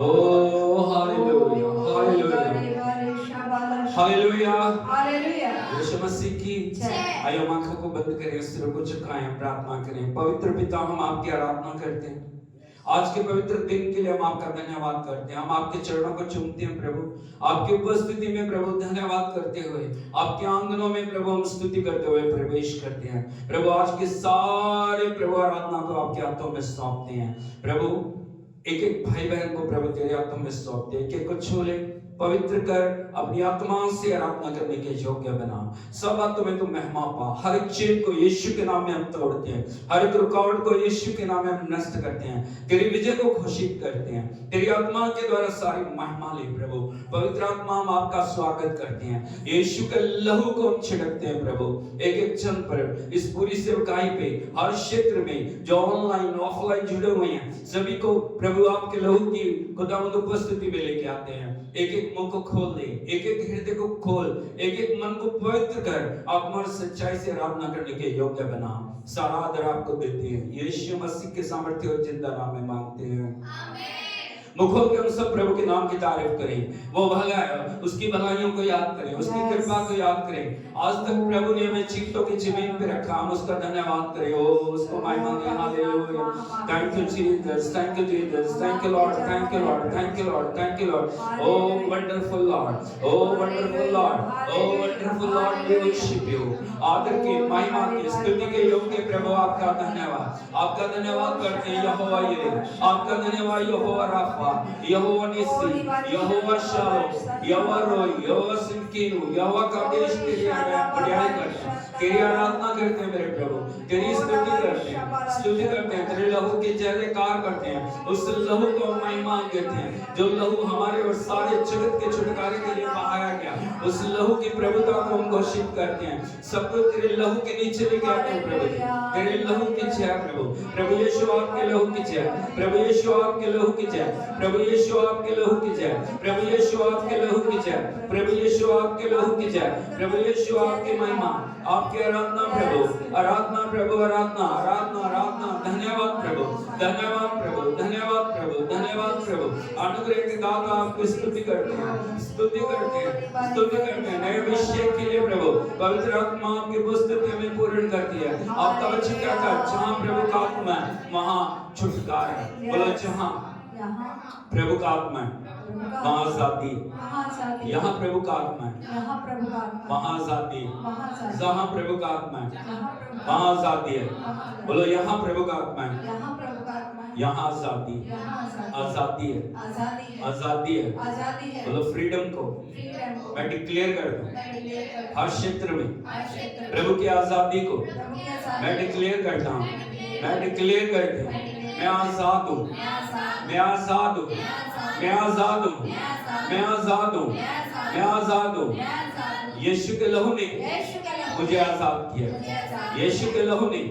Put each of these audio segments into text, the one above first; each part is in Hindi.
Oh, hallelujah, hallelujah, hallelujah, hallelujah Yeshu Masih की आइए हम आंखों को बंद करें, सिरों को झुकाएं, प्रार्थना करें। पवित्र पिता, हम आपकी आराधना करते हैं। आज के पवित्र दिन के लिए हम आपका धन्यवाद करते हैं। हम आपके चरणों को चूमते हैं प्रभु। आपकी उपस्थिति में प्रभु धन्यवाद करते हुए, आपके आंगनों में प्रभु हम स्तुति करते हुए प्रवेश करते हैं। प्रभु आज के सारे प्रभु आराधना को आपके हाथों में सौंपते हैं। प्रभु एक एक भाई बहन को प्रभु तेरे हाथों में सौंप दे, एक एक को छू ले, पवित्र कर, अपनी आत्मा से आराधना करने के योग्य बना। सब बातों में तू महिमा पा। हर एक चीज को यीशु के नाम में हम तोड़ते हैं, हर एक रुकावट को यीशु के नाम में हम नष्ट करते हैं, तेरी विजय को घोषित करते हैं। तेरी आत्मा के द्वारा सारी महिमा ले प्रभु। पवित्र आत्मा, हम आपका स्वागत करते हैं। यीशु के लहू को हम छिड़कते हैं प्रभु, एक एक जन पर, इस पूरी सेवकाई पे, हर क्षेत्र में जो ऑनलाइन ऑफलाइन जुड़े हुए हैं, सभी को प्रभु आपके लहू की खुदावंद उपस्थिति में लेके आते हैं। एक एक मुंह को खोल दे, एक एक हृदय को खोल, एक एक मन को पवित्र कर, आत्मा और सच्चाई से आराधना करने के योग्य बना। सारा आदर आपको देते हैं, यीशु मसीह के सामर्थ्य और जिंदा नाम में मांगते हैं, आमीन। मुखों के हम सब प्रभु के नाम की तारीफ करें। वो भला है, उसकी भलाइयों को याद करें, उसकी कृपा को याद करें। आज तक प्रभु ने हमें चीतों की जमीन पे रखा, हम उसका धन्यवाद करें। ओ उसको महिमा दें। Hallelujah, thank you Jesus, thank you Jesus, thank you Lord, thank you Lord, thank you Lord, thank you Lord. O wonderful Lord, O wonderful Lord, O wonderful Lord, we worship you. आदर की, महिमा की, स्तुति के योग्य प्रभु आपका धन्यवाद, आपका धन्यवाद करते हैं। यहोवा ये, आपका धन्यवाद यहोवा राफा, यहोवा निस्सी, यहोवा शालोम, यहोवा रोई, यहोवा सिमकीनु, यहोवा कादेश के लिए बढ़ाई करते हैं, तेरी आराधना करते हैं मेरे प्रभु, तेरी स्तुति करते हैं, स्तुति करते हैं, तेरे लहू के जयकार करते हैं। उस लहू को हम महिमा देते हैं, जो लहू हमारे और सारे जगत के छुटकारे के लिए बहाया गया, उस लहू की प्रभुता को हम घोषित करते हैं। सबको तेरे लहू के नीचे लेके आते हैं प्रभु, तेरे लहू की जय प्रभु। प्रभु यीशु आपके लहू की जय, प्रभु यीशु आपके लहू की जय, प्रभु यीशु आपके लहू की जय, प्रभु यीशु आपके लहू की जय, प्रभु यीशु आपके लहू की जय, प्रभु यीशु आपकी महिमा, आपकी आराधना प्रभु, आराधना प्रभु, आराधना, आराधना, आराधना। धन्यवाद प्रभु, धन्यवाद प्रभु, धन्यवाद प्रभु, धन्यवाद प्रभु। अनुग्रह के दाता आपकी स्तुति करते हैं, स्तुति करते हैं, स्तुति करते हैं। नए अभिषेक के लिए प्रभु, पवित्र आत्मा आपकी उपस्थिति में पूर्ण करती है। आपका वचन क्या था, जहाँ प्रभु का आत्मा है वहाँ छुटकारा है। बोलो जहाँ प्रभु का आत्मा है वहाँ आजादी, यहाँ प्रभु का आत्मा है वहाँ आजादी, जहाँ प्रभु का आत्मा है वहाँ आजादी है। बोलो यहाँ प्रभु का आत्मा है यहाँ आजादी, आजादी है, आजादी है। बोलो फ्रीडम को मैं डिक्लेयर कर दूं, हर क्षेत्र में प्रभु की आजादी को मैं डिक्लेयर करता हूँ, मैं डिक्लेयर करती हूँ, मैं आजाद हूँ, मैं आजाद हूँ, मैं आजाद हूँ, मैं आजाद हूँ, मैं आजाद हूँ। यीशु के लहू ने मुझे आजाद किया, यीशु के लहू ने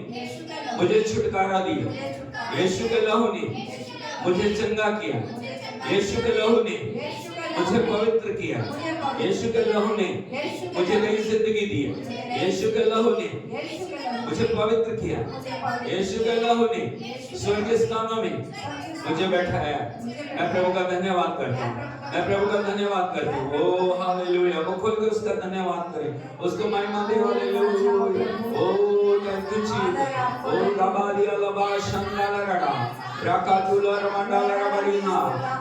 मुझे छुटकारा दिया, यीशु के लहू ने मुझे चंगा किया, यीशु के लहू ने मुझे पवित्र किया, यीशु के लहू ने मुझे नई जिंदगी दी, यीशु के लहू ने मुझे पवित्र किया, यीशु के लहू ने स्वर्गीय स्थानों में मुझे बैठाया। मैं प्रभु का धन्यवाद करता हूँ, मैं प्रभु का धन्यवाद करता हूँ। ओ हालेलुया, वो खोल के उसका धन्यवाद करें, उसको महिमा दे। Hallelujah, oh thank you Jesus. Oh गबालिया लबा शंदाला रडा राकातुला रमंडाला रबड़ीना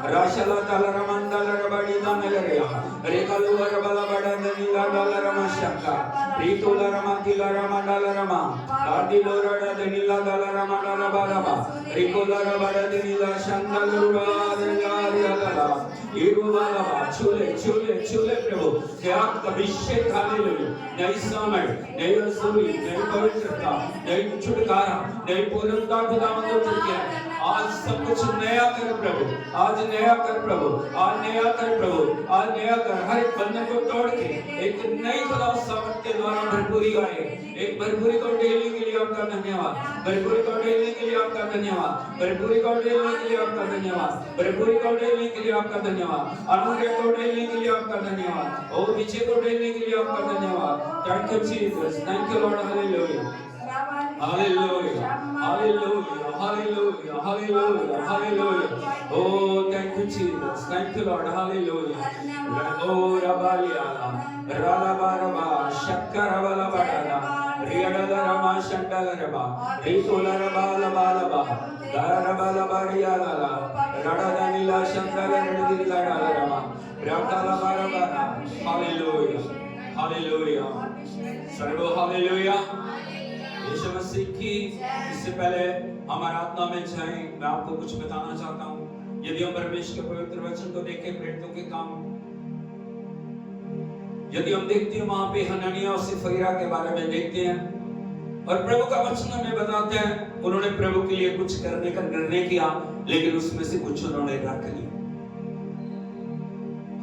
राशला ताला रमंडाला रबड़ीना नगरिया रेकालुवा रबला बड़ा नीला डाला रमशक्का रीतुला रमकिला रमंडाला रमा कार्दिलो रडा नीला डाला रमंडाला बालाबा रिकोला रबड़ा नीला शंदालुवा दयारियाला इरुवाला छूले छूले छूले प्रभु कि आपका अभिषेक। हालेलुया, नई समझ, नई रसूली, नई पवित्रता, नई छुटकारा, नई पूर्णता खुदावंद तुझे आज सब कुछ नया कर प्रभु, आज नया कर प्रभु, आज नया कर प्रभु, आज नया कर। हर एक बंधन को तोड़ के एक नई खुदा सामर्थ के द्वारा भरपूरी आए, एक भरपूरी को डेली के लिए आपका धन्यवाद, भरपूरी को डेली के लिए आपका धन्यवाद, भरपूरी को डेली के लिए आपका धन्यवाद, भरपूरी को डेली के लिए आपका धन्यवाद, अनुग्रह को डेली के लिए आपका धन्यवाद, और विजय को डेली के लिए आपका धन्यवाद। Thank you Jesus, thank you lord. Hallelujah. Hallelujah. Hallelujah. Hallelujah. Hallelujah. Hallelujah. Oh, thank you, Jesus. Thank you, Lord. Hallelujah. Oh, Rabaliala. Ralabaraba. Shakarabalabarada. Riadalarama Shandalaraba. Ritularabalabalaba. Garabalabarialala. Radadanila Shandalaradilarama. Rakalabarabara. Hallelujah. Hallelujah. सर्वो हालेलुया। यीशु मसीह की इससे पहले हमारा आत्मा में जाएं, मैं आपको कुछ बताना चाहता हूँ। यदि हम परमेश्वर के पवित्र वचन को देखें, प्रेरितों के काम, यदि हम देखते हैं वहां पे हननिया और सफीरा के बारे में देखते हैं और प्रभु का वचन हमें बताते हैं उन्होंने प्रभु के लिए कुछ करने का निर्णय किया, लेकिन उसमें से कुछ उन्होंने रख लिया।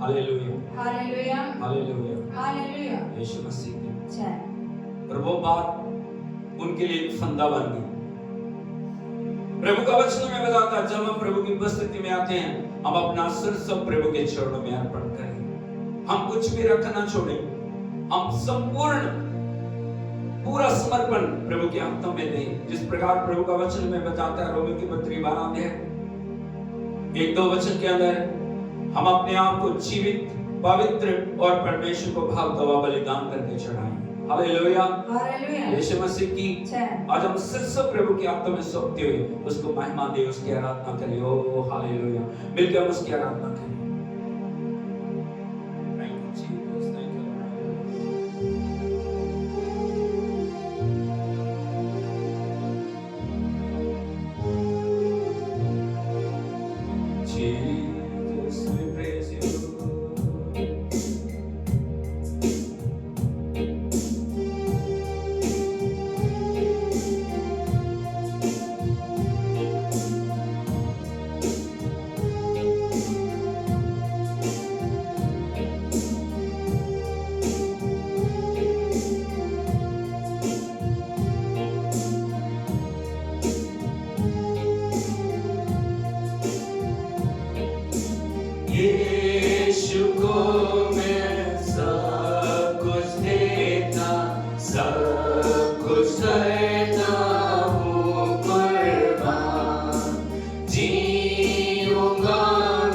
Hallelujah. Hallelujah. Hallelujah. Hallelujah. Yeshu Masih की जय। और वो बात उनके लिए एक फंदा बन गई। प्रभु का वचन में बताता है जब हम प्रभु की उपस्थिति में आते हैं, हम अपना सिर सब प्रभु के चरणों में अर्पण करें। हम कुछ भी रखना छोड़ें, हम संपूर्ण पूरा समर्पण प्रभु के हाथों में दें। जिस प्रकार प्रभु का वचन में बताता है रोमियो की पत्री 12 अध्याय 1-2 वचन के अंदर, हम अपने आप को जीवित, पवित्र और परमेश्वर को भाव दवा बलिदान करके चढ़ाएं। हालेलुया। हालेलुया। यीशु मसीह की आज हम सिर्फ प्रभु के हाथों में सौंपते हुए उसको महिमा दे, उसकी आराधना करें। ओ हालेलुया। मिलकर हम उसकी आराधना करें। Thank you Jesus, thank you Jesus, we praise you. यीशु को मैं सब कुछ देता, सब कुछ करता हूँ कुर्बान। जीऊंगा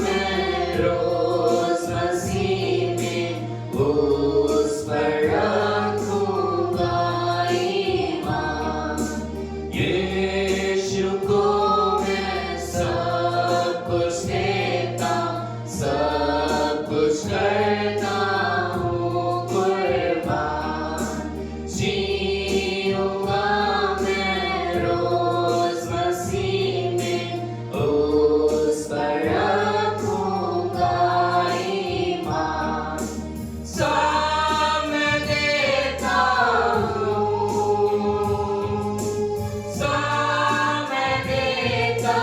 मैं रोज मसीह में, उस पर रखूंगा ईमान। यीशु को मैं सब कुछ देता, सब कुछ करता हूँ कुर्बान। जीऊंगा मैं रोज मसीह में, उस पर रखूंगा ईमान। सब मैं देता हूँ, सब मैं देता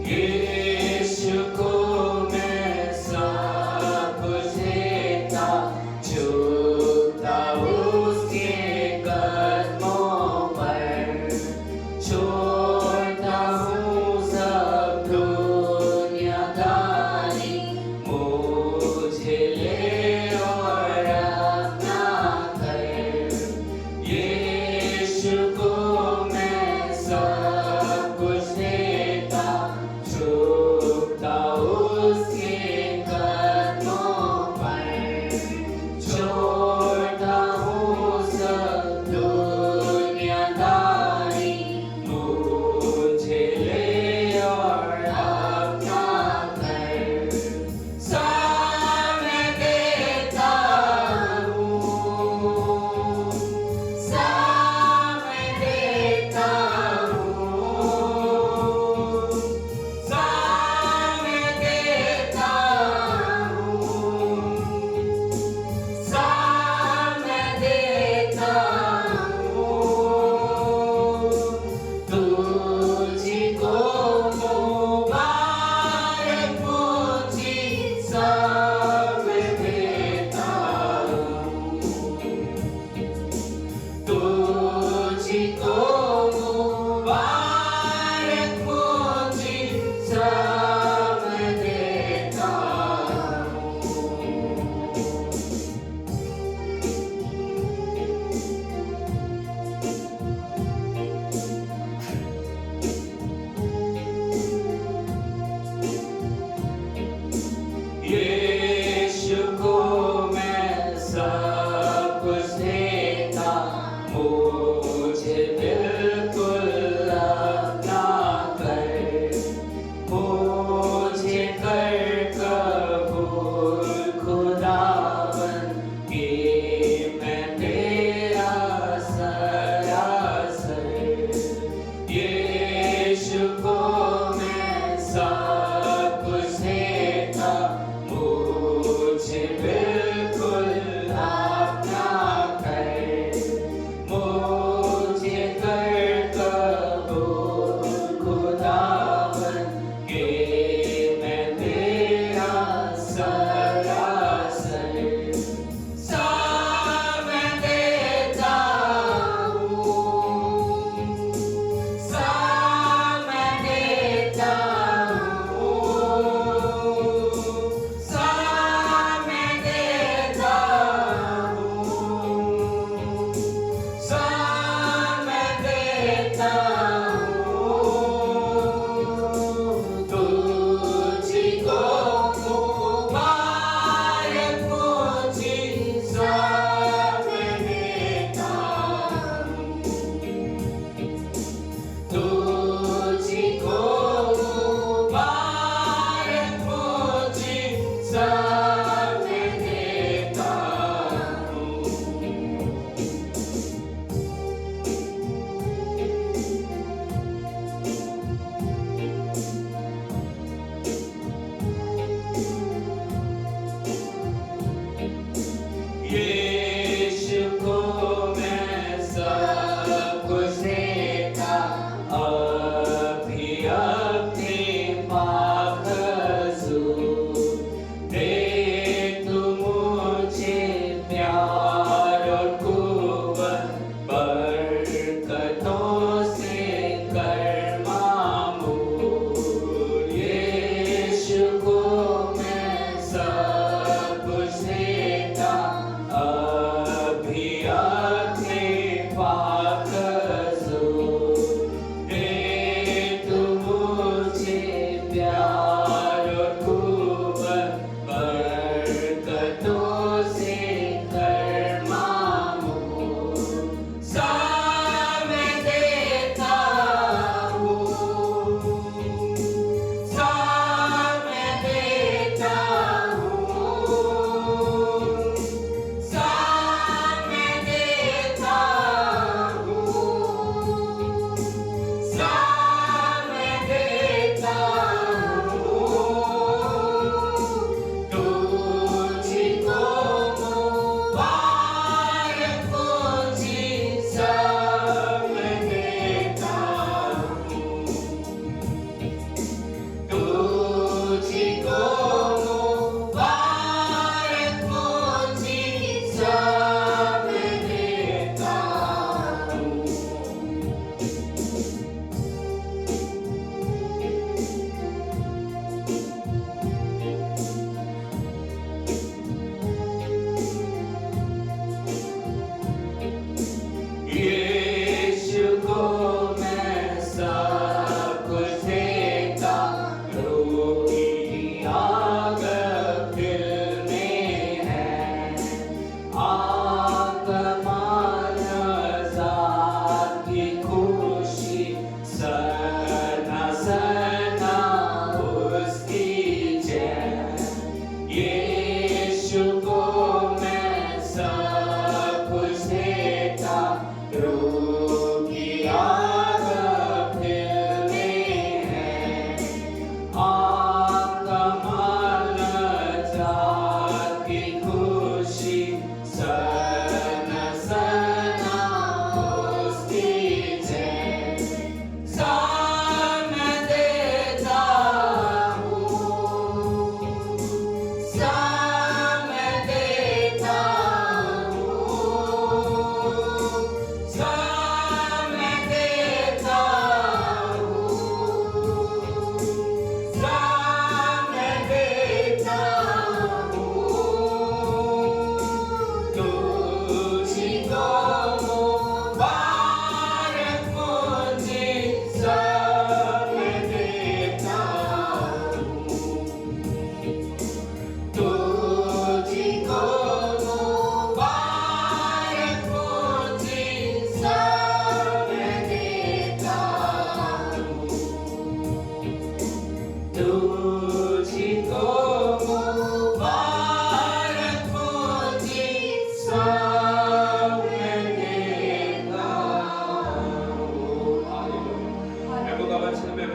यीशु को मैं सब कुछ देता, झुकता उसके कदमों पर, छोड़ता हूँ सब दुनियादारी, मुझे ले और अपना कर। यीशु को मैं सब कुछ देता, झुकता उसके कदमों पर, छोड़ता हूँ सब दुनियादारी, मुझे ले और अपना कर। सब मैं देता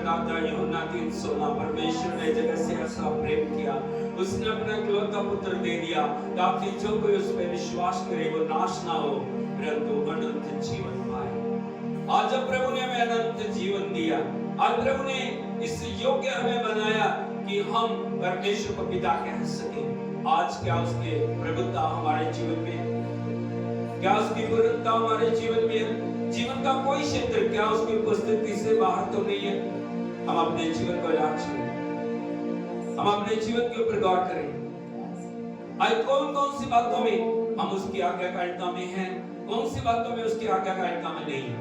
दाता यूहन्ना 3:16 परमेश्वर ने जगत से ऐसा प्रेम किया उसने अपना इकलौता पुत्र दे दिया ताकि जो कोई उस पर विश्वास करे वो नाश ना हो परंतु अनंत जीवन पाए। आज जब प्रभु ने हमें अनंत जीवन दिया, आज प्रभु ने इस योग्य हमें बनाया कि हम परमेश्वर को पिता कह सके। आज क्या उसके प्रभुता हमारे जीवन में, क्या उसकी पूर्णता हमारे जीवन में, जीवन का कोई क्षेत्र क्या उसकी उपस्थिति से बाहर तो नहीं है। हम अपने जीवन को जांचें, हम अपने जीवन के ऊपर गौर करें। आज कौन कौन सी बातों में हम उसकी आज्ञाकारिता में हैं, कौन सी बातों में उसकी आज्ञाकारिता में नहीं है,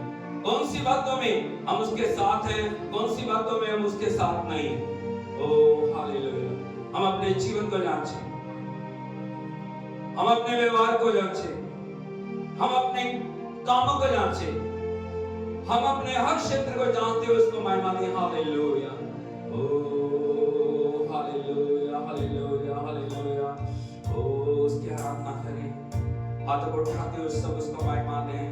कौन सी बातों में हम उसके साथ हैं, कौन सी बातों में हम उसके साथ नहीं हैं। Oh hallelujah. हम अपने जीवन को जांचें, हम अपने व्यवहार को जांचें, हम अपने कामों को जांचें, हम अपने हर क्षेत्र को जानते हुए उसको महिमा दें। हालेलुया, ओह हालेलुया, हालेलुया, हालेलुया। ओह उसकी आराधना करें, हाथों को उठाते हुए सब उसको महिमा दें।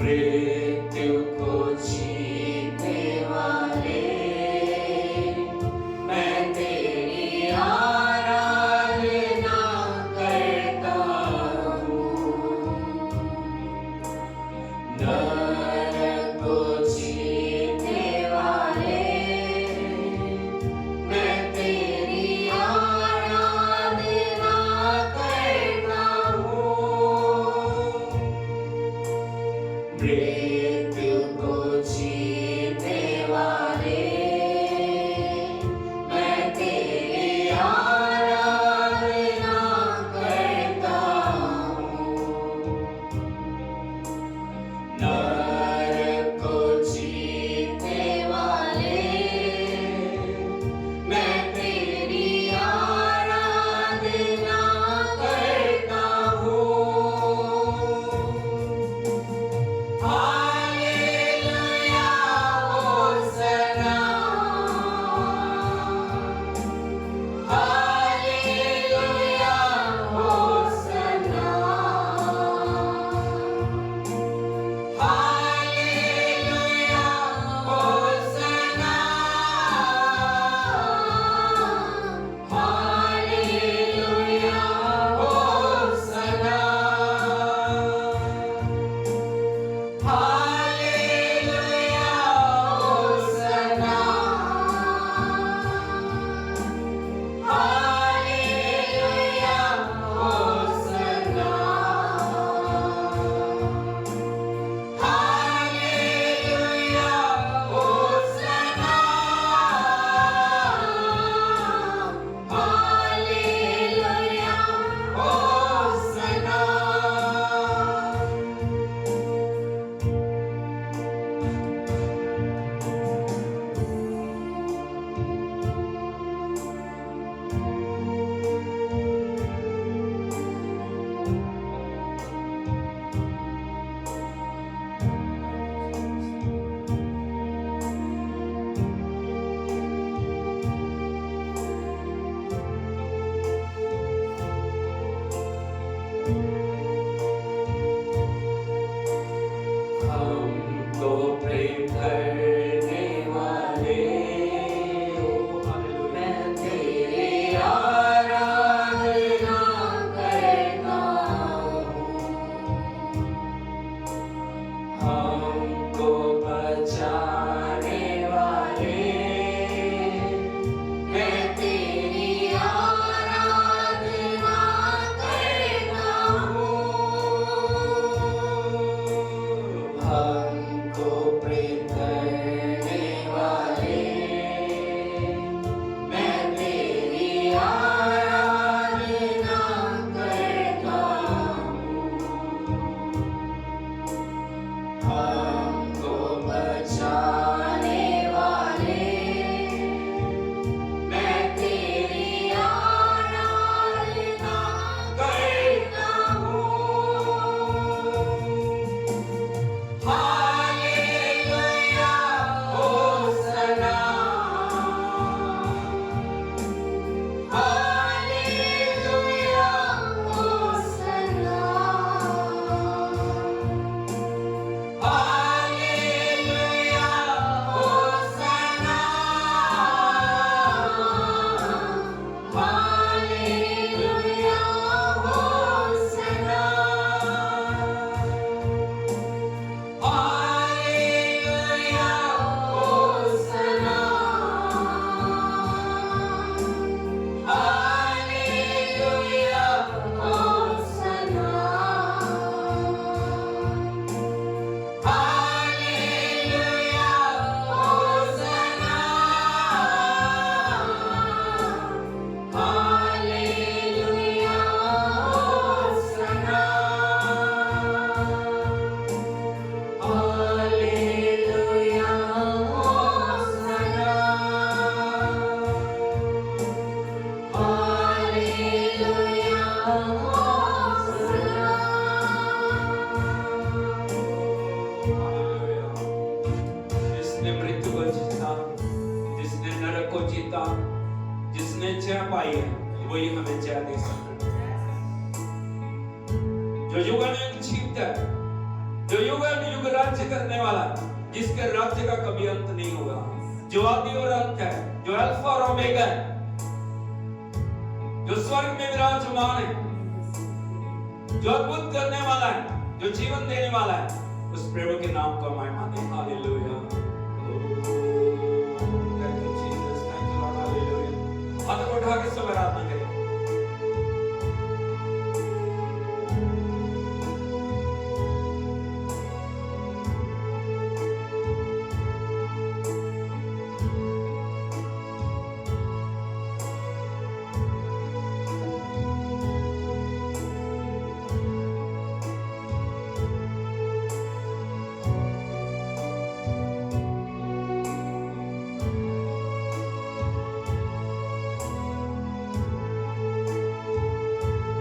मृत्यु को जीतने वाले मैं तेरी आराधना करता हूँ। नरक को जीतने वाले मैं तेरी आराधना करता हूँ। हमको प्रेम करने वाले, मैं तेरी आराधना करता हूँ। हमको बचाने वाले, मैं तेरी आराधना करता हूँ। हमको प्रेम करने वाले, मैं तेरी आराधना करता हूँ। हमको बचाने वाले, मैं तेरी आराधना करता हूँ। Hallelujah होसना, hallelujah होसना, hallelujah होसना, hallelujah होसना, hallelujah होसना, hallelujah होसना, hallelujah होसना, hallelujah होसना, hallelujah होसना, hallelujah होसना। जिसने मृत्यु को जीता, जिसने नरक को जीता, जिसने जय पाई है, वही हमें जय दे सकता है। जो युगन युग जीवता है, जो युगन युग राज्य करने वाला है, जिसके राज्य का कभी अंत नहीं होगा, जो आदि और अंत है, जो अल्फा और ओमेगा है, जो स्वर्ग में विराजमान है, जो अद्भुत करने वाला है, जो जीवन देने वाला है, उस प्रभु के नाम को महिमा दे। Hallelujah. Thank you, Jesus. Thank you, Lord. Hallelujah. हाथ को उठा के सब आराधना करें।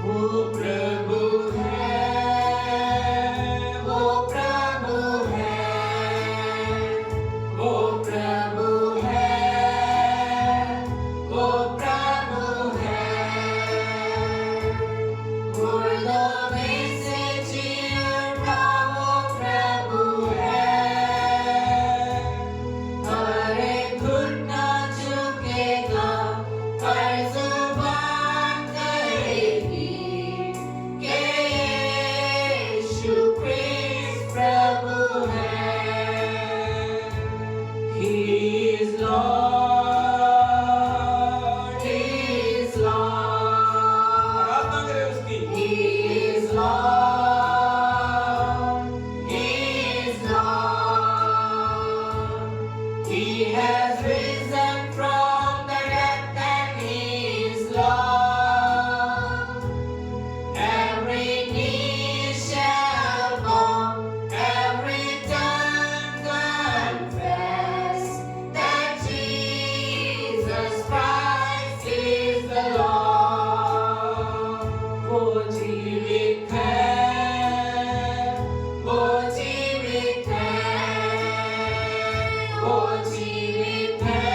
वो प्रभु है, वो प्रभु है, वो प्रभु है, वो प्रभु है। मुर्दों में से जी उठा वो प्रभु है। हर एक घुटना झुकेगा, हर जुबान कहेगी कि यीशु क्रिस्त प्रभु है। He is Lord, He is Lord। आराधना करें उसकी। He is Lord, He is Lord। He has risen from the dead and He is Lord. Every knee shall bow, every tongue confess that Jesus Christ is the Lord। वो जीवित है, वो जीवित है, वो जीवित है,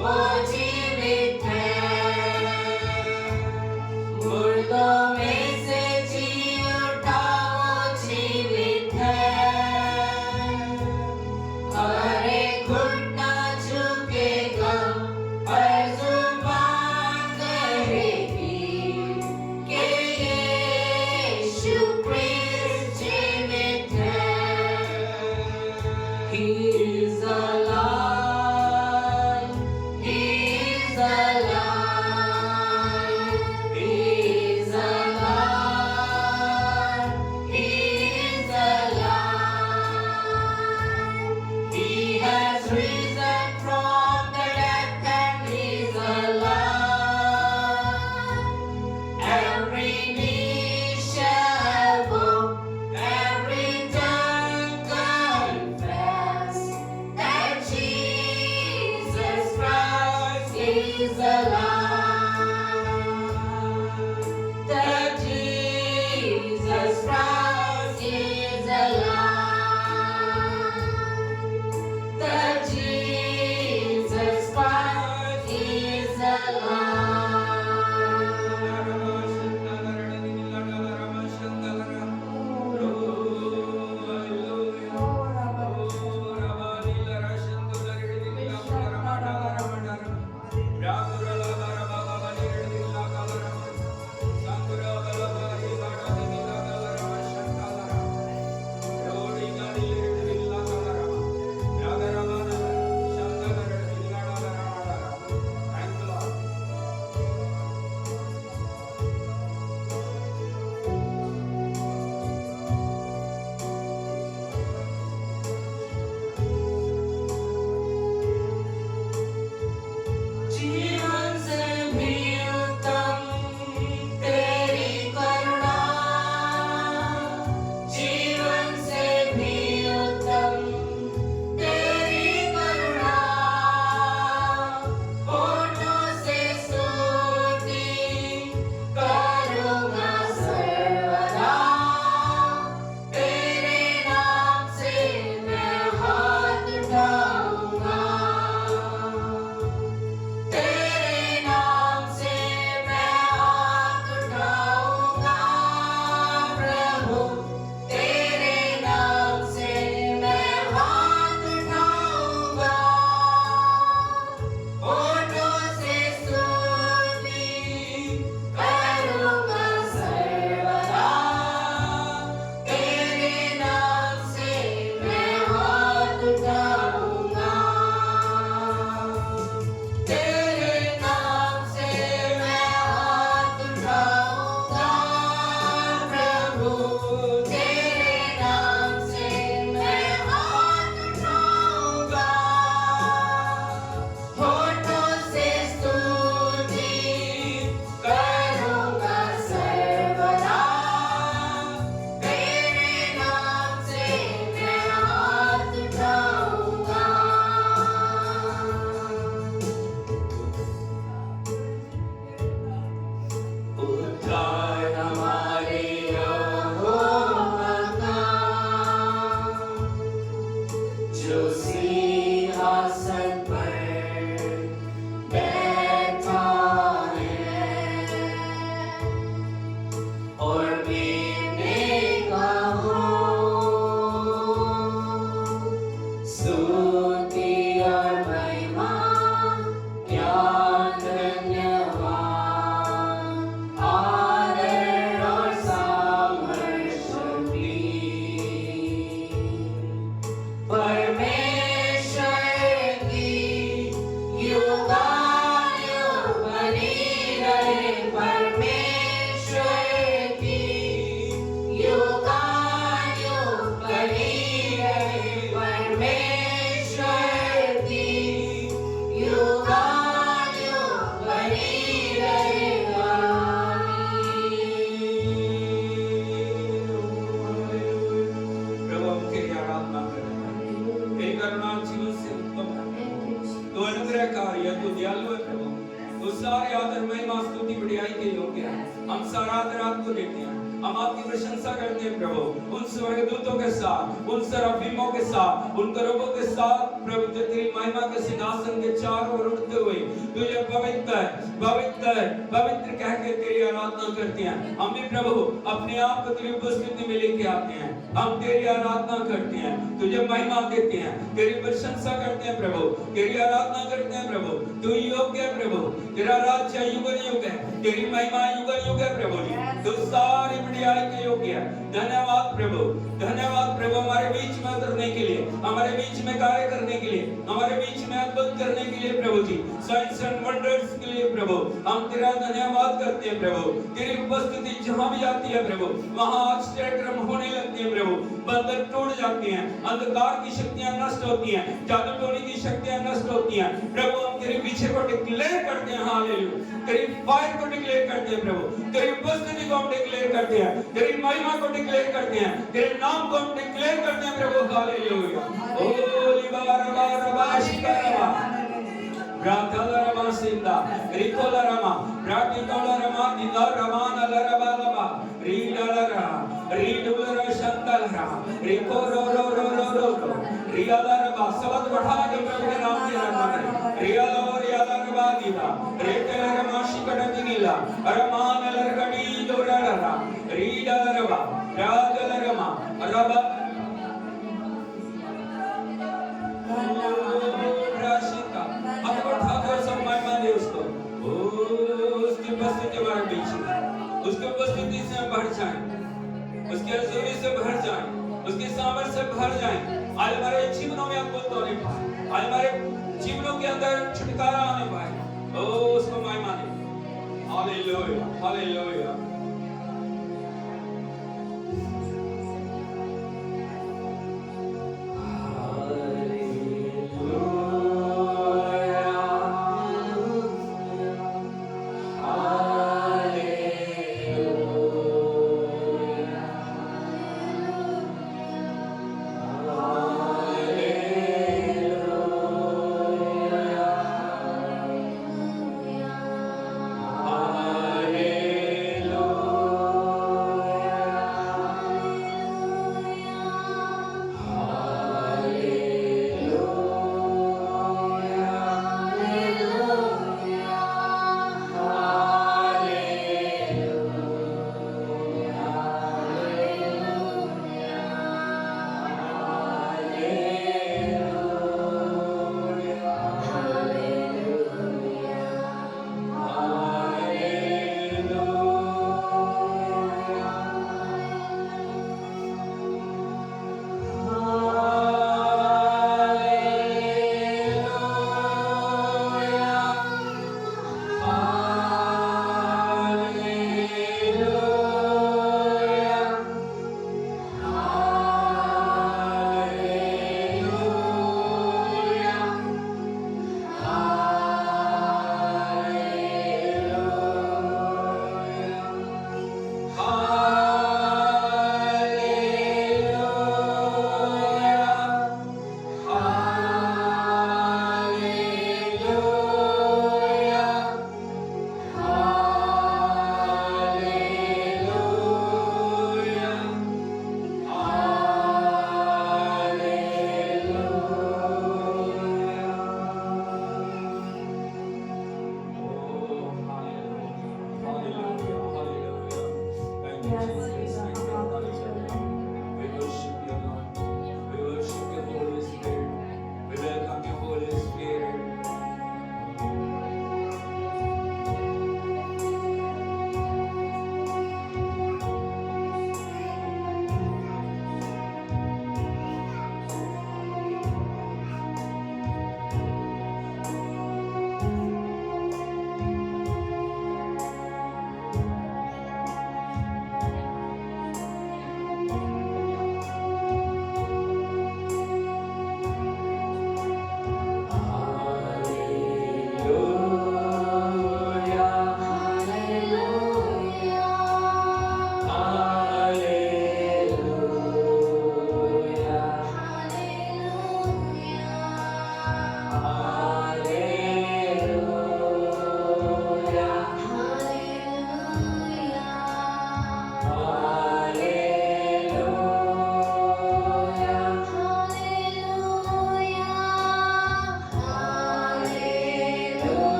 वो जीवित है। मुर्दों के योग्य हैं। हम सारा आदर आपको देते हैं, हम आपकी प्रशंसा करते हैं प्रभु, उन स्वर्गदूतों के साथ, उन सराफीमों के साथ, उन करूबों के साथ प्रभु, जो तेरी महिमा के सिंहासन के चारों ओर उड़ते हुए तुझे पवित्र पवित्र पवित्र कह के तेरी आराधना करते हैं। हम भी प्रभु अपने आप को तेरी उपस्थिति में लेके आते हैं, हम तेरी आराधना करते हैं, तुझे महिमा देते हैं, तेरी प्रशंसा करते हैं प्रभु, तेरी आराधना करते हैं प्रभु। तू योग्य है प्रभु, तेरा राज्य युग युग है, तेरी महिमा युग युग है प्रभु जी, तू सारी बढ़ियाई के योग्य है। धन्यवाद प्रभु, धन्यवाद प्रभु, हमारे बीच में उतरने के लिए, हमारे बीच में कार्य करने के लिए, हमारे बीच में अद्भुत करने के लिए प्रभु जी, साइंस एंड वंडर्स के लिए प्रभु, हम तेरा धन्यवाद करते हैं प्रभु। तेरी उपस्थिति जहां भी आती है प्रभु, वहां आश्चर्यक्रम होने लगते हैं प्रभु, बंधन टूट जाते हैं, अंधकार की शक्तियां नष्ट होती हैं, जादू टोनी की शक्तियां नष्ट होती हैं प्रभु। हम तेरे पीछे को डिक्लेयर करते हैं, हालेलुया, तेरी फायर को डिक्लेयर करते हैं प्रभु, तेरी उपस्थिति को हम डिक्लेयर करते हैं, तेरी महिमा को डिक्लेयर करते हैं, तेरे नाम को हम डिक्लेयर करते हैं प्रभु, हालेलुया। ओ लिबारबा रबाशिकारबा ब्राथलरमा सिंदा रिकोलरमा ब्राटिकोलरमा दिलरमा लरबालबा रीडलरा रीडुलरा शंतलरा रिकोरोरोरोरोरो रियालरबा। सबद बढ़ा के प्रभु के नाम की आराधना करें। रियालो रियालरबा दिला रेतलरमा शिकड़तिगिला अरमान लरगडी दोरलरा रीडलरबा राजलरमा रबा उसकी उपस्थिति हमारे बीच में, उसकी उपस्थिति से हम भर जाएं, उसके हजूरी से भर जाएं, उसकी सामर्थ से भर जाएं। आज हमारे जीवनों में अद्भुत होने पाए, आज हमारे जीवनों के अंदर छुटकारा आने पाए। ओ उसको महिमा दे, हालेलुया हालेलुया।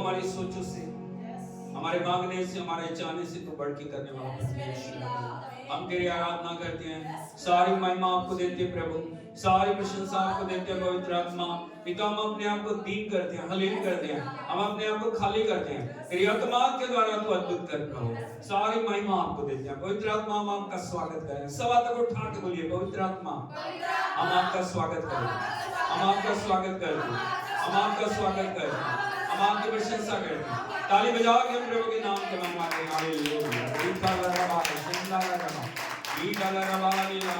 हमारी सोचों से, हमारे मांगने से, हमारे चाहने से तो बढ़ के करने वाला परमेश्वर है। हम तेरी आराधना करते हैं, सारी महिमा आपको देते हैं प्रभु, सारी प्रशंसा आपको देते हैं पवित्र आत्मा। पिता हम अपने आप को दीन करते हैं, हलीन करते हैं, हम अपने आप को खाली करते हैं, तेरी आत्मा के द्वारा तू अद्भुत कर प्रभु, सारी महिमा आपको देते हैं। पवित्र आत्मा हम आपका स्वागत करें, सब हाथ को उठा के बोलिए पवित्र आत्मा हम आपका स्वागत करें, हम आपका स्वागत करते हैं, हम आपका स्वागत करते हैं, हम आपकी प्रशंसा करते हैं। ताली बजाओ के प्रभु के नाम के महिमा करें। हालेलुया। ईटा लगा रहा, शिंदा लगा रहा, ईटा लगा रहा, लीला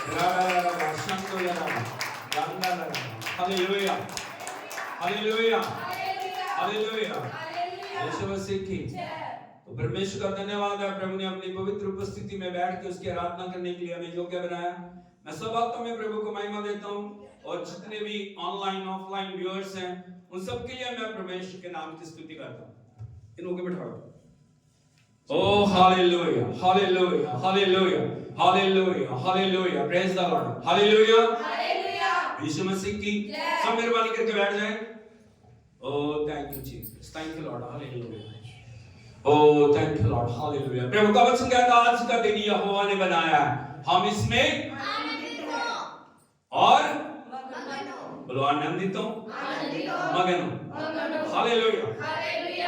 लगा रहा, शंको लगा रहा, गंगा लगा रहा। Hallelujah, hallelujah, hallelujah. Yeshu Masih की तो परमेश्वर का धन्यवाद है, प्रभु ने अपनी पवित्र उपस्थिति में बैठ के उसकी आराधना करने के लिए हमें योग्य बनाया। मैं सब बातों में प्रभु को महिमा देता हूँ, और जितने भी ऑनलाइन ऑफलाइन व्यूअर्स हैं उन सब के लिए मैं परमेश्वर के नाम की स्तुति करता हूँ। इनको के बिठाओ। Oh hallelujah, hallelujah, hallelujah, hallelujah, hallelujah, praise the lord, hallelujah, hallelujah. Yeshu Masih की सब मेहरबानी करके बैठ जाएं। Oh thank you Jesus, thank you lord, hallelujah. Oh thank you lord, hallelujah. प्रभु का वचन कहता है आज का दिन यहोवा ने बनाया है, हम इसमें आनंदित हो और बोलो आनंदित हो, मगन हो। हालेलुया।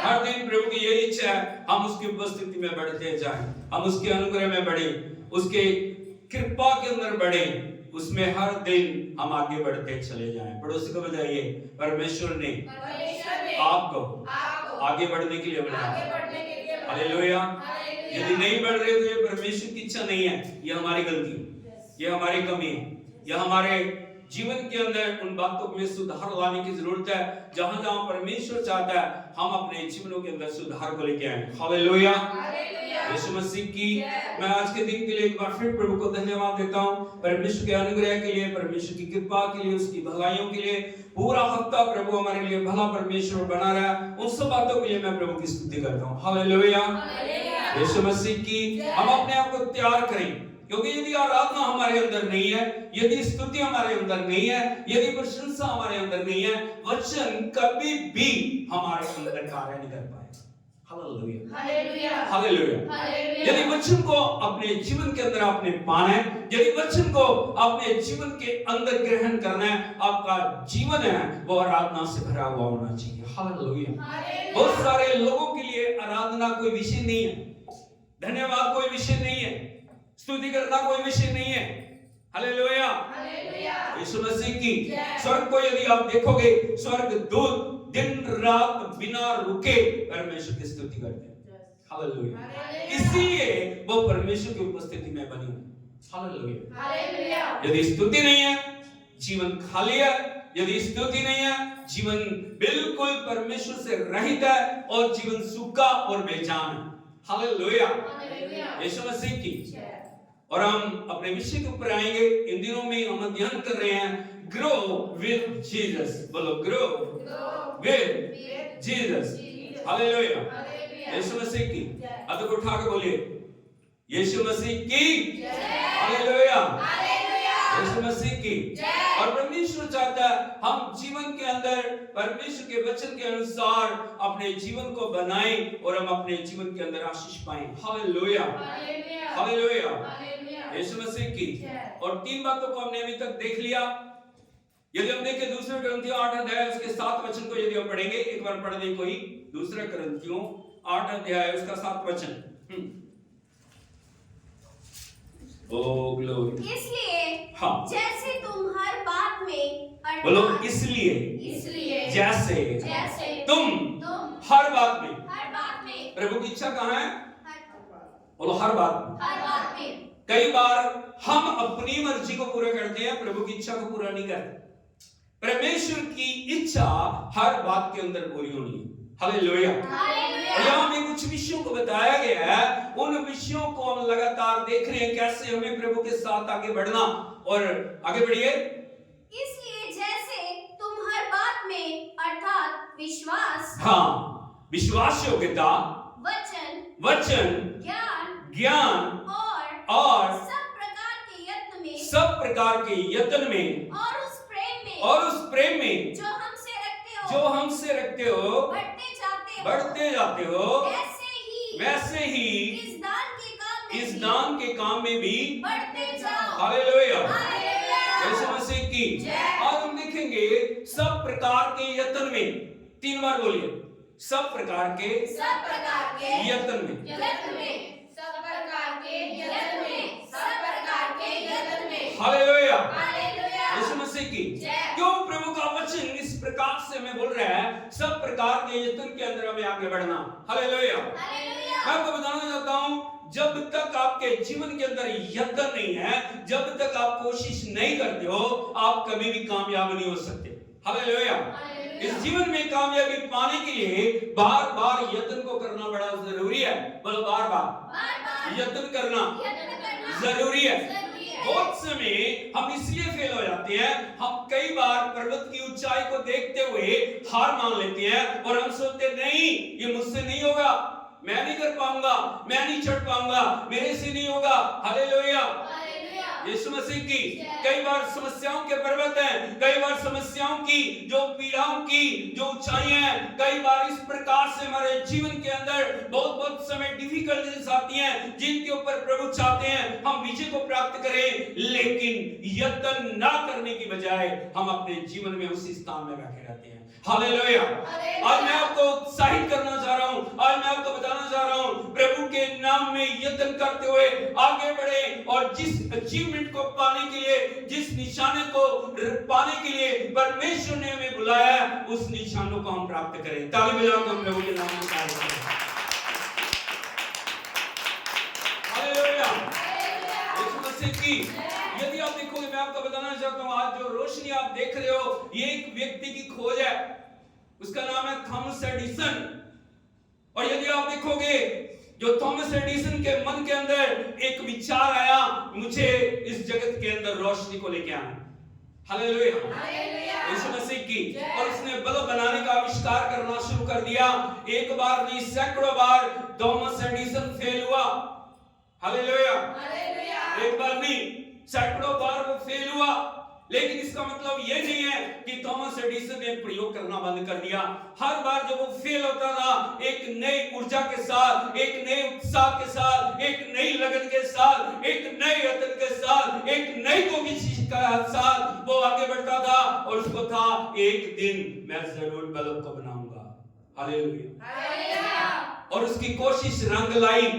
हर दिन प्रभु की यही इच्छा है, हम उसकी उपस्थिति में बढ़ते जाएं, हम उसके अनुग्रह में बढ़े, उसके कृपा के अंदर बढ़े, उसमें हर दिन हम आगे बढ़ते चले जाएं। पड़ोसी को बताइए परमेश्वर ने आपको आगे बढ़ने के लिए बनाया। हालेलुया। यदि नहीं बढ़ रहे तो ये परमेश्वर की इच्छा नहीं है, ये हमारी गलती, ये हमारी कमी है, ये हमारे जीवन के अंदर उन बातों में सुधार लाने की जरूरत है। जहां जहां परमेश्वर चाहता है हम अपने जीवनों के अंदर सुधार को लेके आए। हालेलुया। यीशु मसीह की मैं आज के दिन के लिए एक बार फिर प्रभु को धन्यवाद देता हूं, परमेश्वर के अनुग्रह के लिए, परमेश्वर की कृपा के लिए, उसकी भलाइयों के लिए। पूरा हफ्ता प्रभु हमारे लिए भला परमेश्वर बना रहा है, उन सब बातों के लिए मैं प्रभु की स्तुति करता हूं। हालेलुया। यीशु मसीह की हम अपने आप को तैयार करें, क्योंकि यदि आराधना हमारे अंदर नहीं है, यदि स्तुति हमारे अंदर नहीं है, यदि प्रशंसा हमारे अंदर नहीं है, वचन कभी भी हमारे अंदर कार्य नहीं कर पाए। Hallelujah, hallelujah, hallelujah. यदि वचन को अपने जीवन के अंदर आपने पाना है, यदि वचन को अपने जीवन के अंदर ग्रहण करना है, आपका जीवन है वो आराधना से भरा हुआ होना चाहिए। हालेलुया। बहुत सारे लोगों के लिए आराधना कोई विषय नहीं है, धन्यवाद कोई विषय नहीं है, स्तुति करना कोई विषय नहीं है। Hallelujah, hallelujah. यीशु मसीह की स्वर्ग को यदि आप देखोगे, स्वर्ग दूत दिन रात बिना रुके परमेश्वर की स्तुति करते हैं। हालेलुया। इसलिए वो परमेश्वर की उपस्थिति में बनी। Hallelujah, hallelujah. यदि स्तुति नहीं है जीवन खाली है, यदि स्तुति नहीं है जीवन बिल्कुल परमेश्वर से रहित है और जीवन सूखा और बेजान है। हालेलुया, यीशु मसीह की। और हम अपने विषय के ऊपर आएंगे। इन दिनों में हम अध्ययन कर रहे हैं ग्रो विद जीसस। बोलो grow with Jesus. Hallelujah. Yeshu Masih की। हाथ को उठा के बोलिए यीशु मसीह की। हालेलुया, यीशु मसीह की। और परमेश्वर चाहता है हम जीवन के अंदर परमेश्वर के वचन के अनुसार अपने जीवन को बनाएं और हम अपने जीवन के अंदर आशीष पाएं। Hallelujah, hallelujah. यीशु मसीह की। और तीन बातों को हमने अभी तक देख लिया। यदि हम देखें दूसरे कुरिन्थियों 8 अध्याय उसके 7 वचन को यदि हम पढ़ेंगे, एक बार पढ़ दें कोई, दूसरे कुरिन्थियों 8 अध्याय उसका 7 वचन। ओ ग्लोरी। इसलिए हाँ, जैसे तुम हर बात में बोलो इसलिए जैसे तुम हर बात में। प्रभु की इच्छा कहाँ है? बोलो हर बात में। कई बार हम अपनी मर्जी को पूरा करते हैं, प्रभु की इच्छा को पूरा नहीं करते। परमेश्वर की इच्छा हर बात के अंदर पूरी होनी है। हालेलुया। यहाँ में कुछ विषयों को बताया गया है, उन विषयों को हम लगातार देख रहे हैं कैसे हमें प्रभु के साथ आगे बढ़ना। और आगे बढ़िए। इसलिए जैसे तुम हर बात में अर्थात विश्वास, हाँ, विश्वास योग्यता, वचन, ज्ञान और सब प्रकार के यत्न में और उस प्रेम में जो जो हमसे रखते हो, बढ़ते जाते हो, वैसे ही इस दान के काम में भी बढ़ते जाओ। Hallelujah, hallelujah. यीशु मसीह की। और हम देखेंगे सब प्रकार के यत्न में, 3 बार बोलिए, सब प्रकार के सब प्रकार के यत्न में, यत्न में, सब प्रकार के यत्न में, सब प्रकार के यत्न में। Hallelujah, hallelujah. यीशु मसीह की। जय। क्यों प्रभु का वचन इस प्रकार से हमें बोल रहा है, सब प्रकार के यत्न के अंदर हमें आगे बढ़ना। हालेलुया। हालेलुया। मैं आपको बताना चाहता हूं, जब तक आपके जीवन के अंदर यत्न नहीं है, जब तक आप कोशिश नहीं करते हो, आप कभी भी कामयाब नहीं हो सकते। हालेलुया। इस जीवन में कामयाबी पाने के लिए बार बार यत्न को करना बड़ा जरूरी है। बोलो बार बार यत्न करना जरूरी है। बहुत समय हम इसलिए फेल हो जाते हैं, हम कई बार पर्वत की ऊंचाई को देखते हुए हार मान लेते हैं और हम सोचते नहीं, ये मुझसे नहीं होगा, मैं नहीं कर पाऊंगा, मैं नहीं चढ़ पाऊंगा, मेरे से नहीं होगा। हालेलुया, यीशु मसीह की। कई बार समस्याओं के पर्वत हैं, कई बार समस्याओं की जो पीड़ाओं की जो ऊंचाइयां हैं, कई बार इस प्रकार से हमारे जीवन के अंदर बहुत समय डिफिकल्टीज आती हैं, जिनके ऊपर प्रभु चाहते हैं हम विजय को प्राप्त करें, लेकिन यत्न ना करने की बजाय हम अपने जीवन में उसी स्थान में बैठे रहते हैं। हालेलुया। आज मैं आपको उत्साहित करना चाह रहा हूं, आज मैं आपको बताना चाह रहा हूं, प्रभु के नाम में यत्न करते हुए आगे बढ़े और जिस अचीवमेंट को पाने के लिए, जिस निशाने को पाने के लिए परमेश्वर ने हमें बुलाया, उस निशानों को हम प्राप्त करें। ताली बजाओ हम प्रभु के नाम में ताली बजाएं। हालेलुया, यीशु मसीह की। यदि आप देखोगे, मैं आपको बताना चाहता हूं, आज जो रोशनी आप देख रहे हो, ये एक व्यक्ति की खोज है, उसका नाम है थॉमस एडिसन। और यदि आप देखोगे, जो थॉमस एडिसन के मन के अंदर एक विचार आया, मुझे इस जगत के अंदर रोशनी को लेके आना। हालेलुया, यीशु मसीह की। और उसने बल्ब बनाने का आविष्कार करना शुरू कर दिया। एक बार नहीं, सैकड़ों बार थॉमस एडिसन फेल हुआ। हालेलुया, एक बार नहीं, सैकड़ों बार वो फेल हुआ। लेकिन इसका मतलब ये नहीं है कि थॉमस एडिसन ने प्रयोग करना बंद कर दिया। हर बार जब वो फेल होता था, एक नई ऊर्जा के साथ, एक नए उत्साह के साथ, एक नई लगन के साथ, एक नए यत्न के साथ, एक नई कोशिश के साथ वो आगे बढ़ता था और उसको था, एक दिन मैं जरूर बल्ब को बनाऊंगा। हालेलुया। और उसकी कोशिश रंग लाई।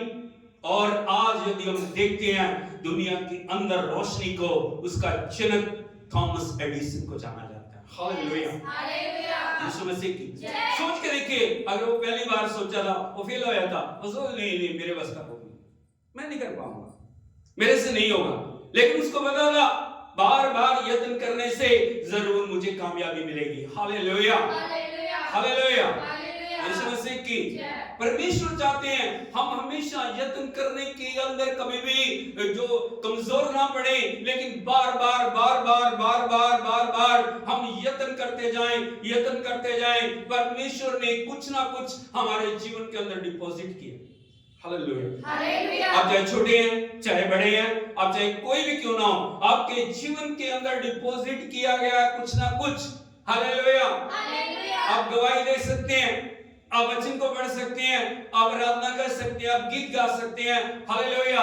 और आज यदि हम देखते हैं दुनिया के अंदर रोशनी को, उसका जनक थॉमस एडिसन को जाना जाता है। हालेलुया, यीशु मसीह की। सोच के देखिए, अगर वो पहली बार सोचा था, वो फेल हो जाता, वो सोच नहीं मेरे बस का होगा, मैं नहीं कर पाऊंगा, मेरे से नहीं होगा। लेकिन उसको पता था, बार बार यत्न करने से जरूर मुझे कामयाबी मिलेगी। हालेलुया, हालेलुया, यीशु मसीह की। परमेश्वर चाहते हैं हम हमेशा यत्न करने के अंदर कभी भी जो कमजोर ना पड़े, लेकिन बार बार हम यत्न करते जाएं, यत्न करते जाएं। परमेश्वर ने कुछ ना कुछ हमारे जीवन के अंदर डिपॉजिट किया। हालेलुया। आप चाहे छोटे हैं, चाहे बड़े हैं, आप चाहे कोई भी क्यों ना हो, आपके जीवन के अंदर डिपॉजिट किया गया कुछ ना कुछ। हालेलुया। आप गवाही दे सकते हैं, आप वचन को पढ़ सकते हैं, आप आराधना कर सकते हैं, आप गीत गा सकते हैं। Hallelujah,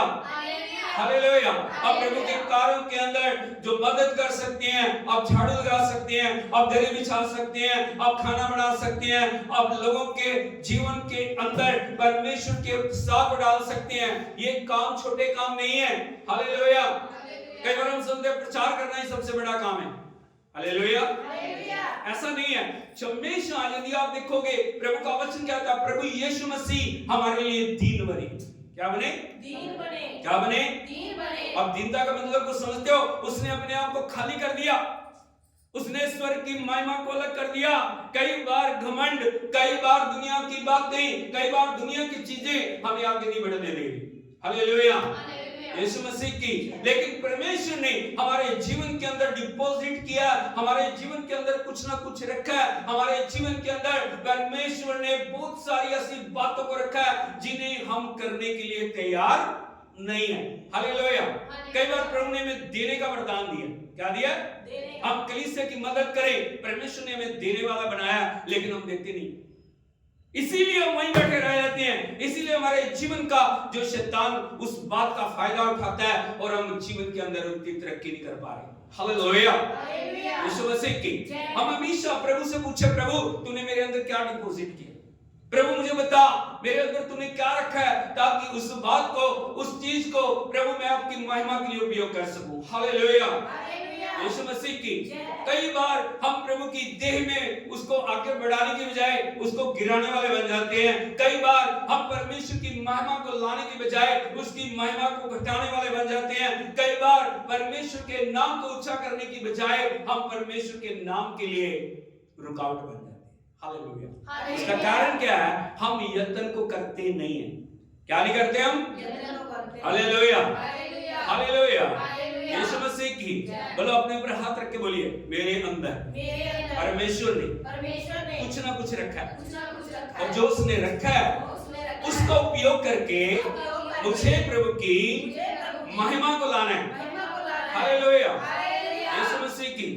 hallelujah. आप प्रभु के कार्यों के अंदर जो मदद कर सकते हैं, आप झाड़ू लगा सकते हैं, आप दरी बिछा सकते हैं, आप खाना बना सकते हैं, आप लोगों के जीवन के अंदर परमेश्वर के उत्साह को डाल सकते हैं। ये काम छोटे काम नहीं है। हालेलुया। कई बार हम सुनते हैं प्रचार करना ही सबसे बड़ा काम है। हालेलुया, ऐसा नहीं है। हमेशा यदि आप देखोगे, प्रभु का वचन क्या था, प्रभु यीशु मसीह हमारे लिए दीन बने। क्या बने? दीन बने। क्या बने? दीन बने। अब दीनता का मतलब को समझते हो? उसने अपने आप को खाली कर दिया, उसने स्वर्ग की महिमा को अलग कर दिया। कई बार घमंड, कई बार दुनिया की बातें, कई बार दुनिया की चीजें हमें आगे नहीं बढ़ने देगी। हालेलुया, यीशु मसीह की। लेकिन परमेश्वर ने हमारे जीवन के अंदर डिपॉजिट किया, हमारे जीवन के अंदर कुछ ना कुछ रखा है। हमारे जीवन के अंदर परमेश्वर ने बहुत सारी ऐसी बातों को रखा है जिन्हें हम करने के लिए तैयार नहीं है। हालेलुया। कई बार प्रभु ने हमें देने का वरदान दिया। क्या दिया? हम कलीसिया की मदद करें, परमेश्वर ने हमें देने वाला बनाया, लेकिन हम देते नहीं। इसीलिए हम वहीं बैठे रह जाते हैं। इसीलिए हमारे जीवन का जो शैतान उस बात का फायदा उठाता है और हम जीवन के अंदर उतनी तरक्की नहीं कर पा रहे। हालेलुया। यीशु मसीह की हम हमेशा प्रभु से पूछे, प्रभु तूने मेरे अंदर क्या डिपॉजिट किया? प्रभु मुझे बता मेरे अंदर तूने क्या रखा है, ताकि उस बात को, उस चीज को प्रभु मैं आपकी महिमा के लिए उपयोग कर सकूं। हालेलुया। यीशु मसीह की कई बार हम प्रभु की देह में उसको आगे बढ़ाने की बजाय उसको गिराने वाले बन जाते हैं। कई बार हम परमेश्वर की महिमा को लाने की बजाय उसकी महिमा को घटाने वाले बन जाते हैं। कई बार परमेश्वर के नाम को ऊंचा करने की बजाय हम परमेश्वर के नाम के लिए रुकावट बन जाते हैं। हालेलुया। इसका कारण क्या है? हम यत्न को करते नहीं है। क्या नहीं करते हम? हालेलुया। हालेलुया। यीशु मसीह की बोलो, अपने ऊपर हाथ रख के बोलिए, मेरे अंदर परमेश्वर ने कुछ ना कुछ रखा है, और जो उसने रखा है उसका उपयोग करके मुझे प्रभु की महिमा को लाना है। हालेलुया। यीशु मसीह की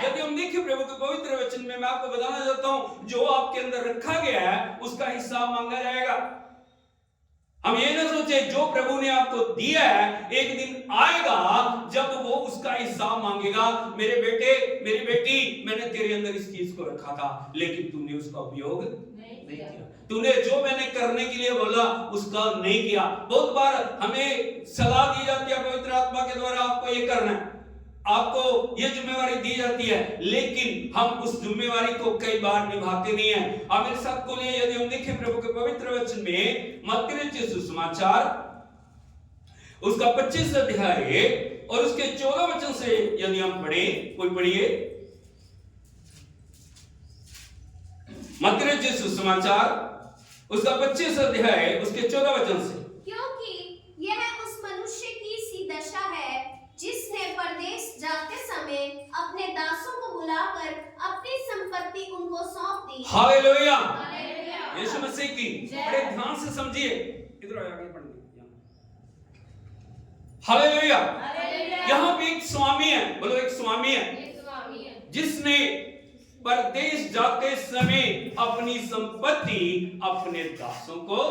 यदि हम देखें प्रभु के पवित्र वचन में, मैं आपको बताना चाहता हूं, जो आपके अंदर रखा गया है उसका हिसाब मांगा जाएगा। हम ये ना सोचे जो प्रभु ने आपको दिया है एक दिन आएगा जब वो उसका हिसाब मांगेगा, मेरे बेटे मेरी बेटी, मैंने तेरे अंदर इस चीज को रखा था लेकिन तूने उसका उपयोग नहीं किया, तूने जो मैंने करने के लिए बोला उसका नहीं किया। बहुत बार हमें सलाह दी जाती है पवित्र आत्मा के द्वारा, आपको ये करना है, आपको ये जिम्मेवारी दी जाती है, लेकिन हम उस जिम्मेवारी को कई बार निभाते नहीं हैं। आप मेरे साथ बोलिए, यदि हम देखें प्रभु के पवित्र वचन में मत्ती रचित सुसमाचार उसका 25 अध्याय और उसके 14 वचन से यदि हम पढ़े, कोई पढ़िए। मत्ती रचित सुसमाचार उसका 25 अध्याय उसके 14 वचन से, क्योंकि यह उस मनुष्य की सी दशा है जिसने परदेश जाते समय अपने दासों को बुलाकर अपनी संपत्ति उनको सौंप दी। हालेलुया। यीशु मसीह की बड़े ध्यान से समझिए, इधर आगे पढ़िए। हालेलुया। यहाँ पे एक स्वामी है, बोलो एक स्वामी है, जिसने परदेश जाते समय अपनी संपत्ति अपने दासों को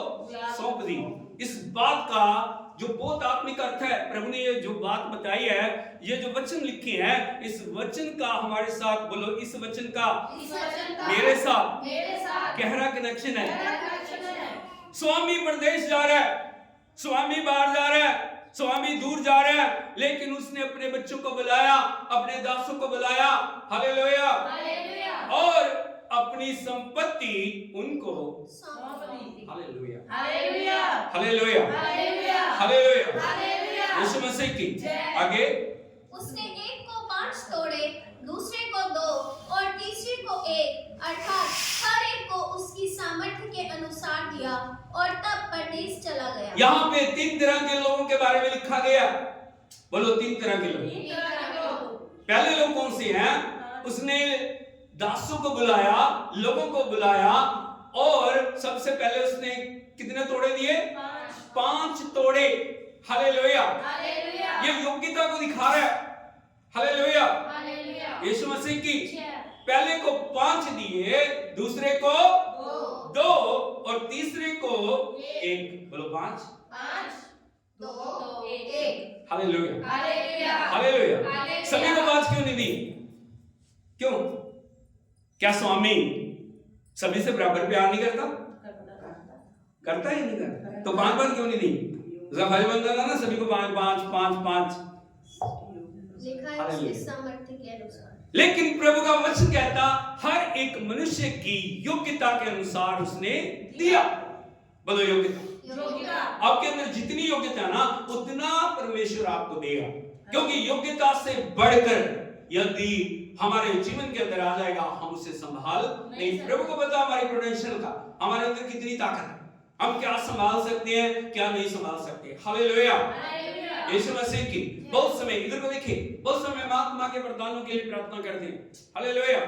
सौंप दी। इस बात का जो बहुत आत्मिक अर्थ है, प्रभु ने ये जो बात बताई है, ये जो वचन लिखे हैं, इस वचन का हमारे साथ, बोलो इस वचन का मेरे साथ गहरा कनेक्शन है। स्वामी परदेश जा रहा है, स्वामी बाहर जा रहा है, स्वामी दूर जा रहा है, लेकिन उसने अपने बच्चों को बुलाया, अपने दासों को बुलाया। हालेलुया। और अपनी संपत्ति उनको सौंप दी। Hallelujah. Hallelujah. Hallelujah. Hallelujah. Yeshu Masih की आगे, उसने एक को 5 तोड़े, दूसरे को 2 और तीसरे को 1, अर्थात हर एक को उसकी सामर्थ्य के अनुसार दिया और तब परदेश चला गया। यहाँ पे 3 तरह के लोगों के बारे में लिखा गया। बोलो 3 तरह के लोग। पहले लोग कौन से हैं? उसने दासों को बुलाया, लोगों को बुलाया, और सबसे पहले उसने कितने तोड़े दिए? 5 तोड़े। हालेलुया। ये योग्यता को दिखा रहा है। हालेलुया। यीशु मसीह की पहले को 5 दिए, दूसरे को 2 और तीसरे को 1। बोलो 5 2 1। हालेलुया। हालेलुया। सभी को 5 क्यों नहीं दी? क्यों? क्या स्वामी सभी से बराबर प्यार नहीं करता? करता ही नहीं करता, तो 5 क्यों नहीं दी? भाई बंदा ना सभी को 5 लिखा है उसके सामर्थ्य के अनुसार। लेकिन प्रभु का वचन कहता हर एक मनुष्य की योग्यता के अनुसार उसने दिया। बोलो योग्यता। आपके अंदर जितनी योग्यता है ना, उतना परमेश्वर आपको देगा, क्योंकि योग्यता से बढ़कर यदि हमारे जीवन के अंदर आ जाएगा, हम उसे संभाल नहीं। प्रभु को पता हमारी पोटेंशियल का, हमारे अंदर कितनी ताकत है, हम क्या संभाल सकते हैं, क्या नहीं संभाल सकते। हालेलुया। यीशु मसीह की बहुत समय, इधर को देखिए, बहुत समय हम आत्मा के वरदानों के लिए प्रार्थना करते हैं। Hallelujah,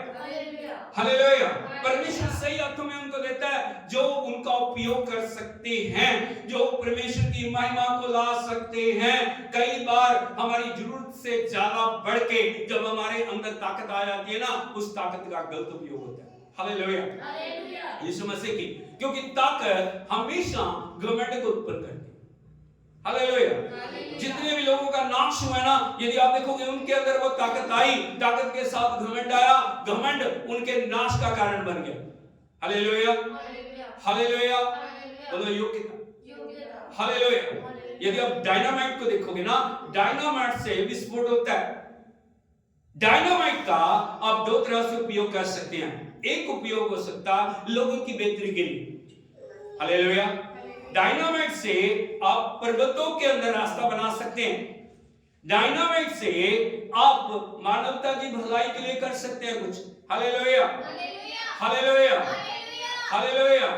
hallelujah. परमेश्वर सही अर्थों में उनको देता है जो उनका उपयोग कर सकते हैं, जो परमेश्वर की महिमा को ला सकते हैं। कई बार हमारी जरूरत से ज्यादा बढ़ के जब हमारे अंदर ताकत आ जाती है ना, उस ताकत का गलत उपयोग होता है। हालेलुया, यीशु मसीह की, क्योंकि ताकत हमेशा घमंड को उत्पन्न करती है। हालेलुया। जितने भी लोगों का नाश हुआ है ना, यदि आप देखोगे उनके अंदर वो ताकत आई, ताकत के साथ घमंड आया, घमंड उनके नाश का कारण बन गया। Hallelujah, hallelujah. बोलो योग्यता। हालेलुया। यदि आप डायनामाइट को देखोगे ना, डायनामाइट से विस्फोट होता है। डायनामाइट का आप दो तरह से उपयोग कर सकते हैं। एक उपयोग हो सकता है लोगों की बेहतरी के लिए। हालेलुया। डायनामाइट से आप पर्वतों के अंदर रास्ता बना सकते हैं। डायनामाइट से आप मानवता की भलाई के लिए कर सकते हैं कुछ। Hallelujah, hallelujah, hallelujah,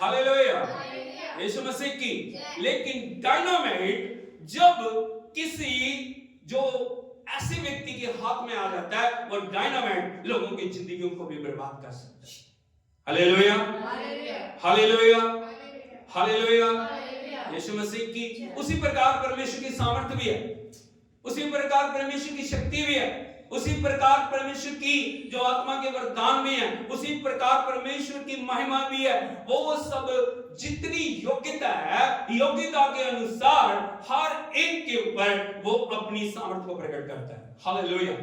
hallelujah. Yeshu Masih की। लेकिन डायनामाइट जब किसी जो ऐसे व्यक्ति के हाथ में आ जाता है, वो डायनामाइट लोगों की जिंदगियों को भी बर्बाद कर सकता है। Hallelujah, hallelujah, hallelujah. Yeshu Masih की। उसी प्रकार परमेश्वर की सामर्थ्य भी है, उसी प्रकार परमेश्वर की शक्ति भी है, उसी प्रकार परमेश्वर की जो आत्मा के वरदान भी है, उसी प्रकार परमेश्वर की महिमा भी है। वो सब जितनी योग्यता है, योग्यता के अनुसार हर एक के ऊपर वो अपनी सामर्थ्य को प्रकट करता है। हालेलुया।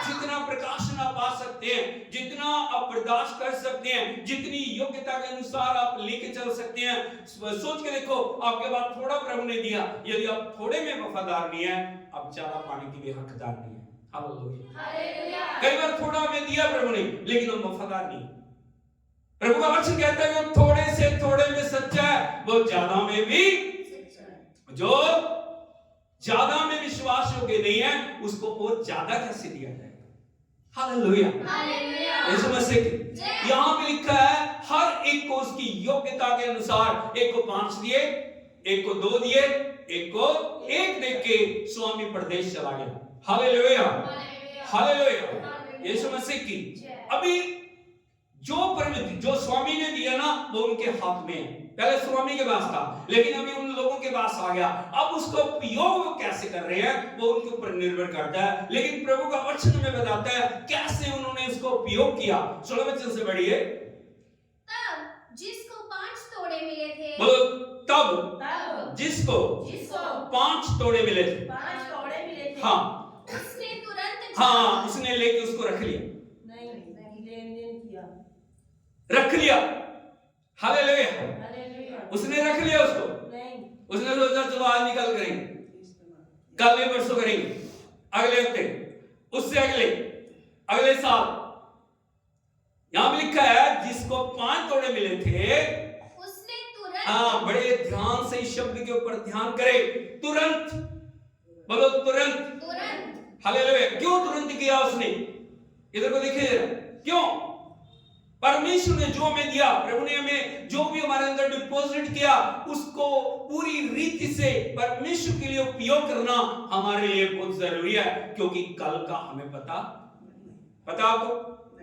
जितना प्रकाशन आप पा सकते हैं, जितना आप बर्दाश्त कर सकते हैं, जितनी योग्यता के अनुसार आप लेके चल सकते हैं। सोच के देखो, आपके पास थोड़ा प्रभु ने दिया, यदि आप थोड़े में वफादार नहीं है, आप ज्यादा पाने की भी हकदार नहीं है। हालेलुया। कई बार थोड़ा हमें दिया प्रभु ने, लेकिन हम वफादार नहीं। प्रभु का वचन कहता है कि थोड़े से थोड़े में सच्चा है, वो ज्यादा में भी, जो ज्यादा में विश्वास योग्य नहीं है, उसको और ज्यादा कैसे दिया जाएगा। हालेलुया, यीशु मसीह की। यहां पे लिखा है हर एक को उसकी योग्यता के अनुसार, एक को 5 दिए, एक को 2 दिए, एक को 1 दे के स्वामी प्रदेश चला गया। Hallelujah, hallelujah. यीशु मसीह की। अभी जो स्वामी ने दिया ना, वो उनके हाथ में है। पहले स्वामी के पास था, लेकिन अभी उन लोगों के पास आ गया। अब उसको उपयोग कैसे कर रहे हैं वो उनके ऊपर निर्भर करता है। लेकिन प्रभु का वचन में बताता है कैसे उन्होंने उसको उपयोग किया। 16 वचन से बढ़िए। तब जिसको 5 तोड़े मिले थे, बोलो, तब जिसको 5 तोड़े मिले थे, हाँ, उसने तुरंत, हाँ, उसने लेके उसको रख लिया, रख लिया। हालेलुया। उसने रख लिया उसको। उसने सोचा चलो आज निकल करेंगे, कल या परसों करेंगे, अगले हफ्ते, उससे अगले साल। यहां पे लिखा है जिसको 5 तोड़े मिले थे, उसने तुरंत, हाँ, बड़े ध्यान से इस शब्द के ऊपर ध्यान करें। तुरंत, बोलो तुरंत। हालेलुया। क्यों तुरंत किया उसने? इधर को देखिए, क्यों? परमेश्वर ने जो हमें दिया, प्रभु ने हमें जो भी हमारे अंदर डिपॉजिट किया, उसको पूरी रीति से परमेश्वर के लिए उपयोग करना हमारे लिए बहुत जरूरी है। क्योंकि कल का हमें पता आपको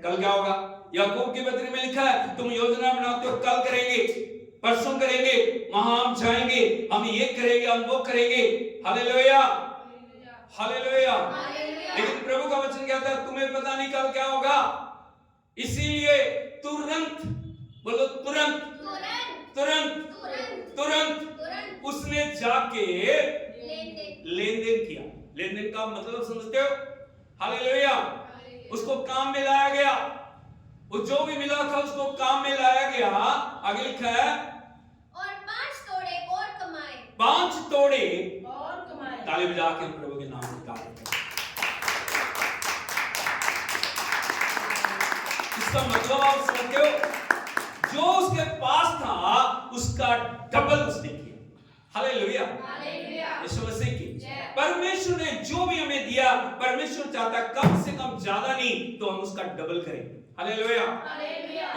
कल क्या होगा। याकूब की पत्री में लिखा है तुम योजना बनाते हो, कल करेंगे, परसों करेंगे, वहां हम जाएंगे, हम ये करेंगे, हम वो करेंगे। Hallelujah, hallelujah. लेकिन प्रभु का वचन कहता है तुम्हें पता नहीं कल क्या होगा, इसीलिए तुरंत, बोलो तुरंत, तुरंत उसने जाके लेन देन किया। लेन देन का मतलब समझते हो? हालेलुया। उसको काम में लाया गया, वो जो भी मिला था उसको काम में लाया गया। आगे लिखा है और 5 तोड़े और कमाए। 5 तोड़े और कमाए। ताली बजा के हम प्रभु के नाम की तारीफ करें। इसका मतलब आप समझते हो, जो उसके पास था उसका डबल उसने किया। हालेलुया, यीशु मसीह की। परमेश्वर ने जो भी हमें दिया, परमेश्वर चाहता कम से कम ज्यादा नहीं तो हम उसका डबल करें। हालेलुया,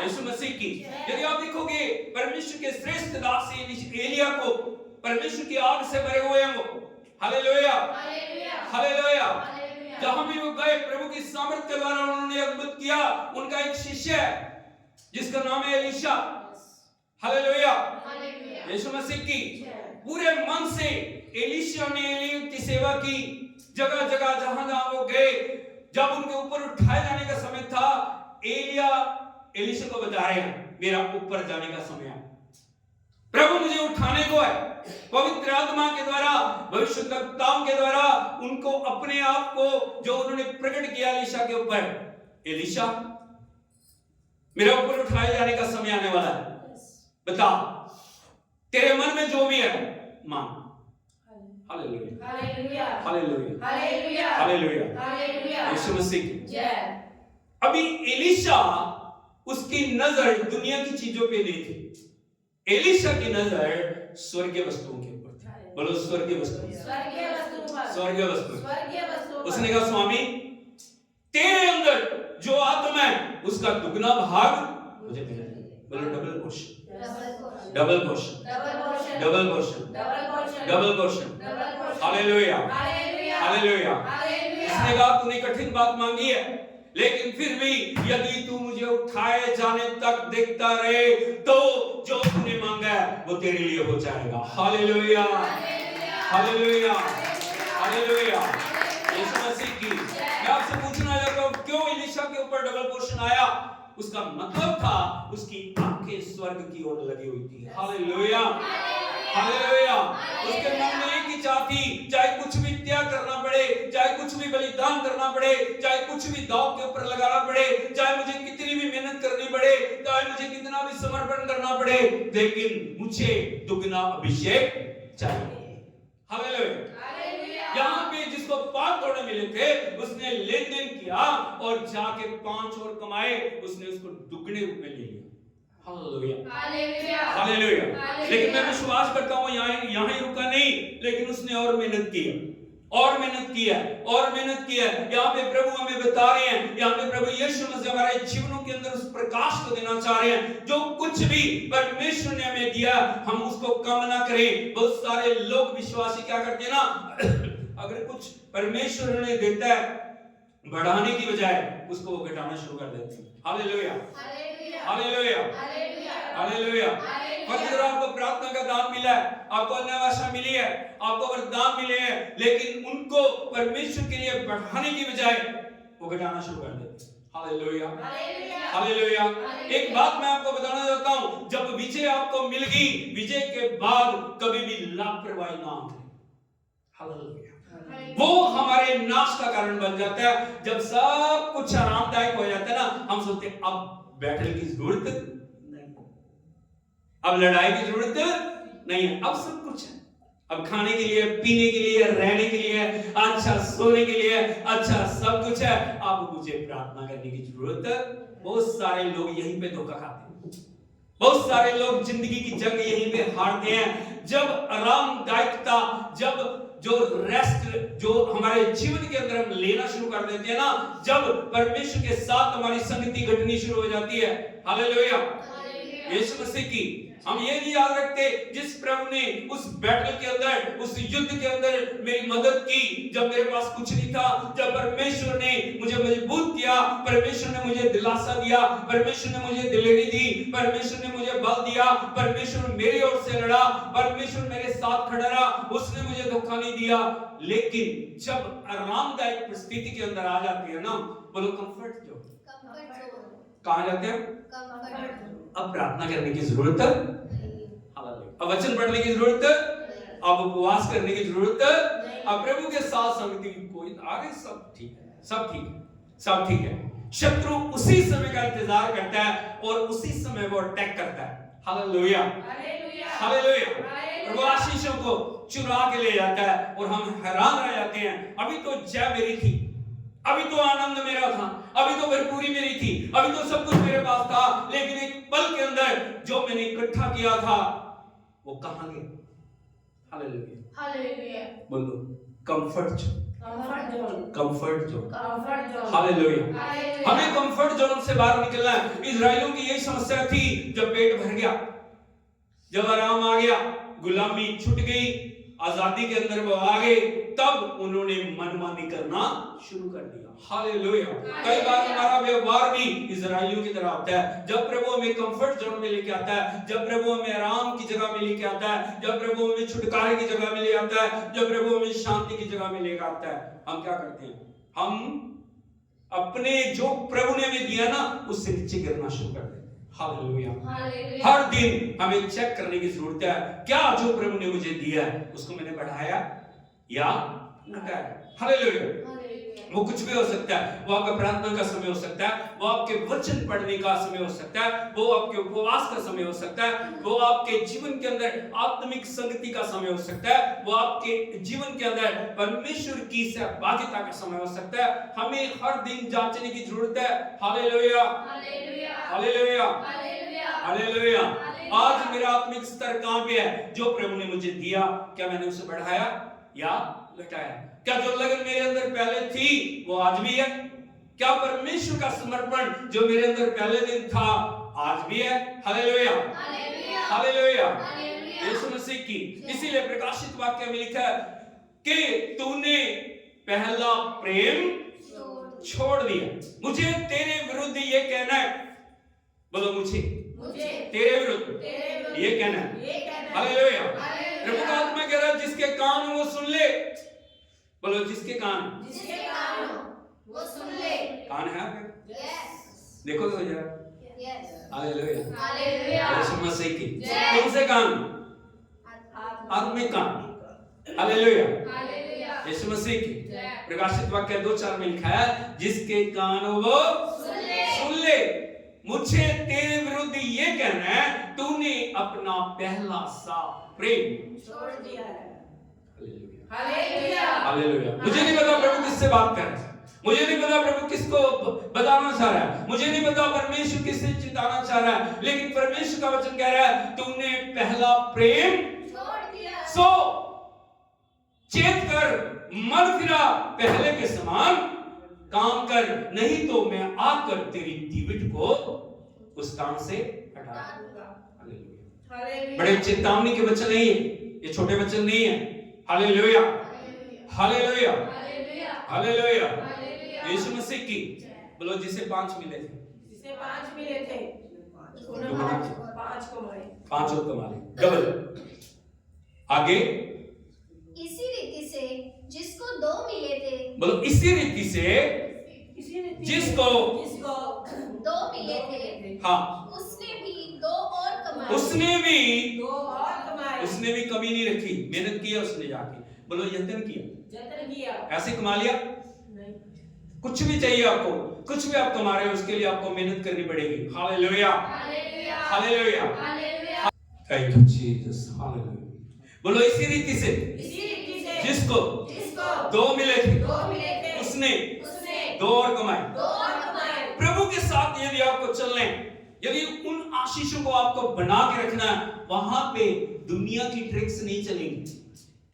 यीशु मसीह की। यदि आप देखोगे परमेश्वर के श्रेष्ठ दास एलिया को परमेश्वर की आग से भरे हुए हैं वो। Hallelujah, hallelujah. जहां भी वो गए प्रभु की सामर्थ के द्वारा उन्होंने अद्भुत किया। उनका एक शिष्य है जिसका नाम है एलीशा। हालेलुया, यीशु मसीह की। पूरे मन से एलीशा ने एलिया की सेवा की। जगह जगह जहां जहां वो गए, जब उनके ऊपर उठाए जाने का समय था, एलिया एलीशा को बता रहे हैं मेरा ऊपर जाने का समय है, प्रभु मुझे उठाने को है। पवित्र आत्मा के द्वारा, भविष्यवक्ताओं के द्वारा उनको अपने आप को जो उन्होंने प्रकट किया एलीशा के ऊपर, एलीशा मेरा ऊपर उठाए जाने का समय आने वाला है, बता तेरे मन में जो भी है मांग। Hallelujah, hallelujah, hallelujah, hallelujah, Yeshu Masih की। अभी एलीशा उसकी नजर दुनिया की चीजों पे नहीं थी, एलीशा की नजर स्वर्गीय वस्तुओं के ऊपर थी। बोलो स्वर्गीय वस्तु, स्वर्गीय वस्तु। उसने कहा स्वामी तेरे अंदर जो आत्मा है उसका दुगना भाग मुझे मिला। बोलो double portion, double portion, double portion, double portion. Hallelujah, hallelujah. उसने कहा तूने कठिन बात मांगी है, लेकिन फिर भी यदि तू मुझे उठाए जाने तक देखता रहे तो जो तूने मांगा है वो तेरे लिए हो जाएगा। Hallelujah, hallelujah, hallelujah, Yeshu Masih की। मैं आपसे पूछना चाहता हूं क्यों एलीशा के ऊपर डबल पोर्शन आया? उसका मतलब था उसकी आंखें स्वर्ग की ओर लगी हुई थी। Hallelujah, hallelujah. उसके मन में एक ही चाह थी, चाहे कुछ भी त्याग करना पड़े, चाहे कुछ भी बलिदान करना पड़े, चाहे कुछ भी दांव के ऊपर लगाना पड़े, चाहे मुझे कितनी भी मेहनत करनी पड़े, चाहे मुझे कितना भी समर्पण करना पड़े, लेकिन मुझे दुगना अभिषेक चाहिए। हालेलुया। यहाँ पे जिसको 5 तोड़े मिले थे उसने लेन देन किया और जाके 5 और कमाए, उसने उसको दुगने रूप में ले लिया। Hallelujah, hallelujah. लेकिन मैं विश्वास करता हूँ यहाँ ही रुका नहीं, लेकिन उसने और मेहनत की, और मेहनत किया, और मेहनत किया। यहाँ पे प्रभु हमें बता रहे हैं, यहाँ पे प्रभु यीशु मसीह हमारे जीवनों के अंदर उस प्रकाश को देना चाह रहे हैं। जो कुछ भी परमेश्वर ने हमें दिया हम उसको कम ना करें। बहुत सारे लोग विश्वासी क्या करते हैं ना, अगर कुछ परमेश्वर ने देता है बढ़ाने की बजाय उसको वो घटाना शुरू कर देते हैं। Hallelujah, hallelujah, hallelujah. अगर आपको प्रार्थना का दान मिला है, आपको अन्य भाषा मिली है, आपको वरदान मिले हैं, लेकिन उनको परमेश्वर के लिए बढ़ाने की बजाय वो घटाना शुरू कर देते हैं। Hallelujah, hallelujah. एक बात मैं आपको बताना चाहता हूं, जब विजय आपको मिल गई, विजय के बाद कभी भी लापरवाही ना करें। हालेलुया। वो हमारे नाश का कारण बन जाता है। जब सब कुछ आरामदायक हो जाता है ना, हम सोचते हैं अब बैटल की जरूरत नहीं, अब लड़ाई की जरूरत नहीं है, अब सब कुछ है। अब खाने के लिए, पीने के लिए, रहने के लिए, अच्छा सोने के लिए, अच्छा सब कुछ है। अब मुझे प्रार्थना करने की जरूरत है। बहुत सारे लोग यहीं पे धोखा खाते हैं, बहुत सारे लोग जिंदगी की जंग यहीं पे हारते हैं। जब आरामदायकता, जब जो रेस्ट जो हमारे जीवन के अंदर हम लेना शुरू कर देते हैं ना, जब परमेश्वर के साथ हमारी संगति घटनी शुरू हो जाती है। हालेलुया, यीशु मसीह की। हम ये नहीं याद रखते जिस प्रभु ने उस बैटल के अंदर, उस युद्ध के अंदर मेरी मदद की, जब मेरे पास कुछ नहीं था, जब परमेश्वर ने मुझे मजबूत किया, परमेश्वर ने मुझे दिलासा दिया, परमेश्वर ने मुझे दिलेरी दी, परमेश्वर ने मुझे बल दिया, परमेश्वर मेरी ओर से लड़ा, परमेश्वर मेरे साथ खड़ा रहा, उसने मुझे धोखा नहीं दिया। लेकिन जब आरामदायक परिस्थिति के अंदर आ जाती है ना, बोलो कंफर्ट जोन, कहां जाते हैं? अब प्रार्थना करने की जरूरत है, अब वचन पढ़ने की जरूरत है, अब उपवास करने की जरूरत है, अब प्रभु के साथ संगति कोई आगे सब ठीक है, सब ठीक है, सब ठीक है। शत्रु उसी समय का इंतजार करता है और उसी समय वो अटैक करता है। Hallelujah, hallelujah. प्रभु आशीषों को चुरा के ले जाता है और हम हैरान रह जाते हैं। अभी तो जय मेरी थी, अभी तो आनंद मेरा था, अभी तो भरपूरी मेरी थी, अभी तो सब कुछ मेरे पास था, लेकिन एक पल के अंदर जो मैंने इकट्ठा किया था वो कहां गया? Hallelujah, hallelujah. बोलो comfort zone, comfort zone. Comfort zone. Hallelujah. हमें कंफर्ट जोन से बाहर निकलना है। इजराइलियों की यही समस्या थी। जब पेट भर गया, जब आराम आ गया, गुलामी छूट गई, आजादी के अंदर वो आ गए, तब उन्होंने मनमानी करना शुरू कर दिया। हालेलुया। कई बार हमारा व्यवहार भी इजराइलियों की तरह होता है। जब प्रभु हमें कंफर्ट जोन में लेके आता है, जब प्रभु हमें आराम की जगह में लेके आता है, जब प्रभु हमें छुटकारे की जगह में ले आता है, जब प्रभु हमें शांति की जगह में लेके आता है, हम क्या करते हैं? हम अपने जो प्रभु ने हमें दिया ना, उससे नीचे गिरना शुरू कर देते हैं। हालेलुया। हर दिन हमें चेक करने की जरूरत है, क्या जो प्रभु ने मुझे दिया है उसको मैंने बढ़ाया या घटाया। हालेलुया। वो कुछ भी हो सकता है। वो आपका प्रार्थना का समय हो सकता है, वो आपके वचन पढ़ने का समय हो सकता है, वो आपके उपवास का समय हो सकता है, वो आपके जीवन के अंदर आत्मिक संगति का समय हो सकता है, वो आपके जीवन के अंदर परमेश्वर की सहभागिता का समय हो सकता है। हमें हर दिन जांचने की जरूरत है। हालेलुया। हालेलुया। हालेलुया। आज मेरा आत्मिक स्तर कहां पे है? जो प्रभु ने मुझे दिया, क्या मैंने उसे बढ़ाया या घटाया? क्या जो लगन मेरे अंदर पहले थी वो आज भी है? क्या परमेश्वर का समर्पण जो मेरे अंदर पहले दिन था आज भी है? हालेलुया। हालेलुया। यीशु मसीह की इसीलिए प्रकाशित वाक्य में लिखा है कि तूने पहला प्रेम छोड़ दिया। मुझे तेरे विरुद्ध ये कहना है, बोलो मुझे तेरे विरुद्ध ये कहना है। हालेलुया। प्रभु का आत्मा कह रहा है जिसके कान वो सुन ले। बोलो जिसके कान वो सुन ले। कान है आपके? देखो तो जरा। हालेलुया। यीशु मसीह की कौन से कान? आत्मिक कान। हालेलुया। यीशु मसीह की प्रकाशित वाक्य 2:4 में लिखा है जिसके कान वो सुन ले। मुझे तेरे विरुद्ध ये कहना है, तूने अपना पहला सा प्रेम छोड़ दिया है। हालेलुया। हालेलुया। मुझे नहीं पता प्रभु किससे बात कर रहा है, मुझे नहीं पता प्रभु किसको बताना चाह रहा है, मुझे नहीं पता परमेश्वर किससे चिताना चाह रहा है, लेकिन परमेश्वर का वचन कह रहा है तूने पहला प्रेम छोड़ दिया। सो चेत कर, मन फिरा, पहले के समान काम कर, नहीं तो मैं आकर तेरी दीविट को उस स्थान से हटा दूंगा। हालेलुया। बड़े चेतावनी के वचन नहीं है, ये छोटे वचन नहीं है। Hallelujah. Hallelujah. Hallelujah. Yeshu Masih की बोलो जिसे 5 मिले थे, जिसे 5 मिले थे, उन्होंने 5 कमाए, 5 और कमा ले, डबल। आगे इसी रीति से जिसको 2 मिले थे, बोलो इसी रीति से जिसको 2 मिले थे, हाँ उसने भी 2 और कमाए। उसने भी 2 और कमाए। उसने भी कमी नहीं रखी, मेहनत किया उसने जाके। बोलो यत्न किया, ऐसे कमा लिया नहीं। कुछ भी चाहिए आपको, कुछ भी आप कमा रहे हो उसके लिए आपको मेहनत करनी पड़ेगी। Hallelujah. Hallelujah. Thank you Jesus. Hallelujah. बोलो इसी रीति से जिसको 2 मिले थे उसने 2 और कमाए। प्रभु के साथ यदि आपको चलना है, यदि उन आशीषों को आपको बना के रखना है, वहां पे दुनिया की ट्रिक्स नहीं चलेंगी।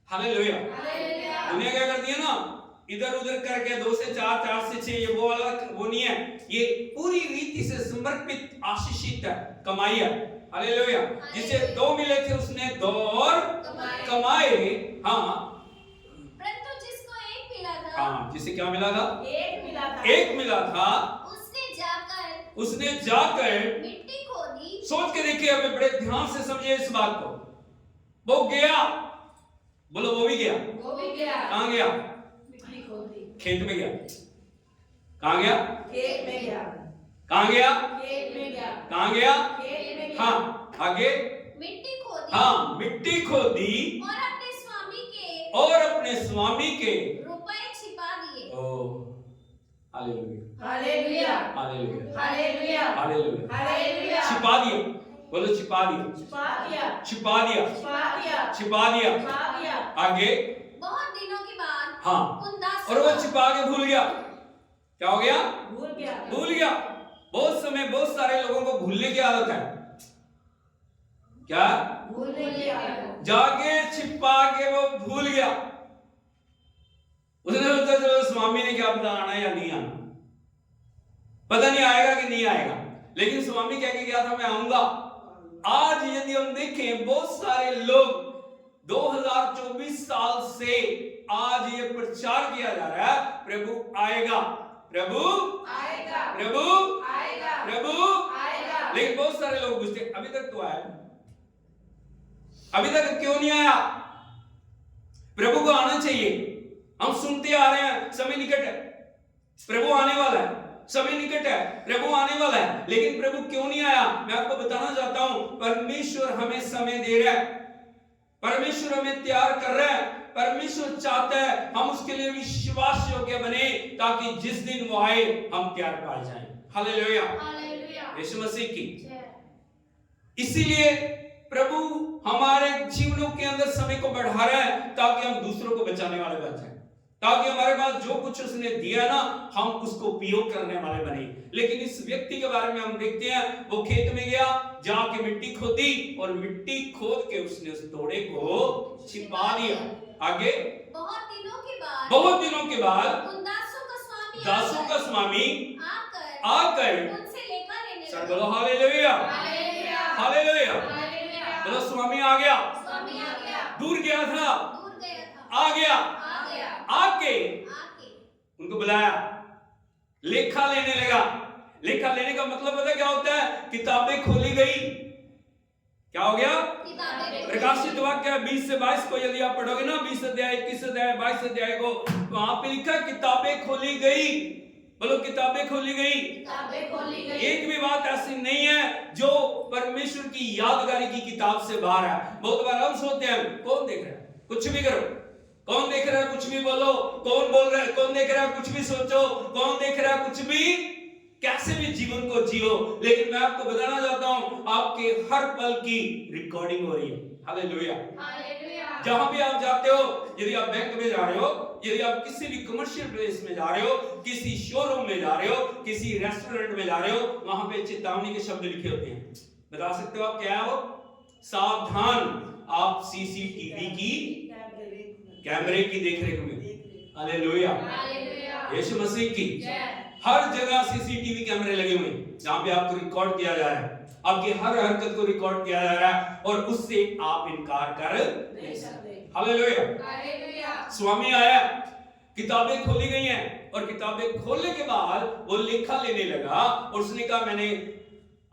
हालेलुया। दुनिया क्या करती है ना, इधर उधर करके 2 से 4, 4 से 6, ये वो वाला वो नहीं है, ये पूरी रीति से समर्पित आशीषित कमाई है। हालेलुया। जिसे 2 मिले थे उसने 2 और कमाए। हाँ परंतु जिसको 1 मिला था, हाँ जिसे क्या मिला था? 1 मिला था। उसने जाकर मिट्टी खोदी। सोच के देखिए, हमें बड़े ध्यान से समझिए इस बात को। वो गया, बोलो वो भी गया। कहां गया? मिट्टी खोदी, खेत में गया। कहां गया? खेत में गया। कहां गया? खेत में गया। कहां गया? खेत में गया। हाँ आगे। मिट्टी खोदी। हाँ मिट्टी खोदी और अपने स्वामी के रुपए छिपा दिए। Oh hallelujah. Hallelujah. Hallelujah. Hallelujah. Hallelujah. Hallelujah. छिपा दिया, बोलो छिपा दिया। छिपा दिया। छिपा दिया। छिपा दिया। छिपा दिया। छिपा दिया। आगे। बहुत दिनों के बाद हाँ उन दासों और वो छिपा के भूल गया। क्या हो गया? भूल गया। भूल गया। बहुत समय बहुत सारे लोगों को भूलने की आदत है। क्या? भूलने की आदत। जाके छिपा के वो भूल गया। उसने सोचा चलो स्वामी ने क्या पता आना या नहीं आना, पता नहीं आएगा कि नहीं आएगा, लेकिन स्वामी कह के गया था मैं आऊंगा। आज यदि हम देखें बहुत सारे लोग 2024 साल से आज ये प्रचार किया जा रहा है प्रभु आएगा, प्रभु आएगा, प्रभु आएगा, प्रभु आएगा। लेकिन बहुत सारे लोग पूछते अभी तक तो आया, अभी तक क्यों नहीं आया? प्रभु को आना चाहिए। हम सुनते आ रहे हैं समय निकट है, प्रभु आने वाला है, समय निकट है, प्रभु आने वाला है, लेकिन प्रभु क्यों नहीं आया? मैं आपको बताना चाहता हूं, परमेश्वर हमें समय दे रहा है, परमेश्वर हमें तैयार कर रहा है, परमेश्वर चाहता है हम उसके लिए विश्वास योग्य बने ताकि जिस दिन वो आए हम तैयार पाए जाएं। हालेलुया, हालेलुया, यीशु मसीह की। जय। इसीलिए प्रभु हमारे जीवनों के अंदर समय को बढ़ा रहा है ताकि हम दूसरों को बचाने वाले बन जाएं, ताकि हमारे पास जो कुछ उसने दिया ना हम उसको उपयोग करने वाले बने। लेकिन इस व्यक्ति के बारे में हम देखते हैं, वो खेत में गया, जाके मिट्टी खोदी और मिट्टी खोद के उसने उस तोड़े को छिपा दिया। आगे बहुत दिनों के बाद उन दासों का स्वामी आकर उनसे लेखा लेने सर लगा। बोलो हालेलुया, हालेलुया, हालेलुया। हालेलुया। बोलो स्वामी आ गया, स्वामी आ गया, दूर गया था, दूर गया था, आ गया, आ गया, आके आके उनको बुलाया, लेखा लेने लगा। लेखा लेने का मतलब पता क्या होता है? किताबें खोली गई। क्या हो गया? किताबें प्रकाशित वाक्य 20 से 22 को यदि आप पढ़ोगे ना, 20 अध्याय 21 अध्याय 22 अध्याय को, वहां पे लिखा किताबें खोली गई। बोलो किताबें खोली गई। किताबें खोली गई। एक भी बात ऐसी नहीं है जो परमेश्वर की यादगारी की किताब से बाहर है। बहुत बार हम सोचते हैं कौन देख रहा है, कुछ भी करो, कौन देख रहा है कुछ भी बोलो, कौन बोल रहा है, कौन देख रहा है कुछ भी सोचो, कौन देख रहा है कुछ भी, कैसे भी जीवन को जियो। लेकिन मैं आपको बताना चाहता हूं आपके हर पल की रिकॉर्डिंग हो रही है। Hallelujah, hallelujah. जहां भी आप जाते हो, यदि आप बैंक में जा रहे हो, यदि आप किसी भी कमर्शियल प्लेस में जा रहे हो, किसी शोरूम में जा रहे हो, किसी रेस्टोरेंट में जा रहे हो, वहां पे चेतावनी के शब्द लिखे होते हैं। बता सकते हो आप क्या है वो? सावधान, आप सीसीटीवी की कैमरे की देखरेख में। Hallelujah, hallelujah. यीशु मसीह की। जय। हर जगह सीसीटीवी कैमरे लगे हुए हैं जहां पे आपको रिकॉर्ड किया जा रहा है, आपकी हर हरकत को रिकॉर्ड किया जा रहा है और उससे आप इनकार कर नहीं सकते। Hallelujah, hallelujah. स्वामी आया, किताबें खोली गई हैं और किताबें खोलने के बाद वो लेखा लेने लगा और उसने कहा मैंने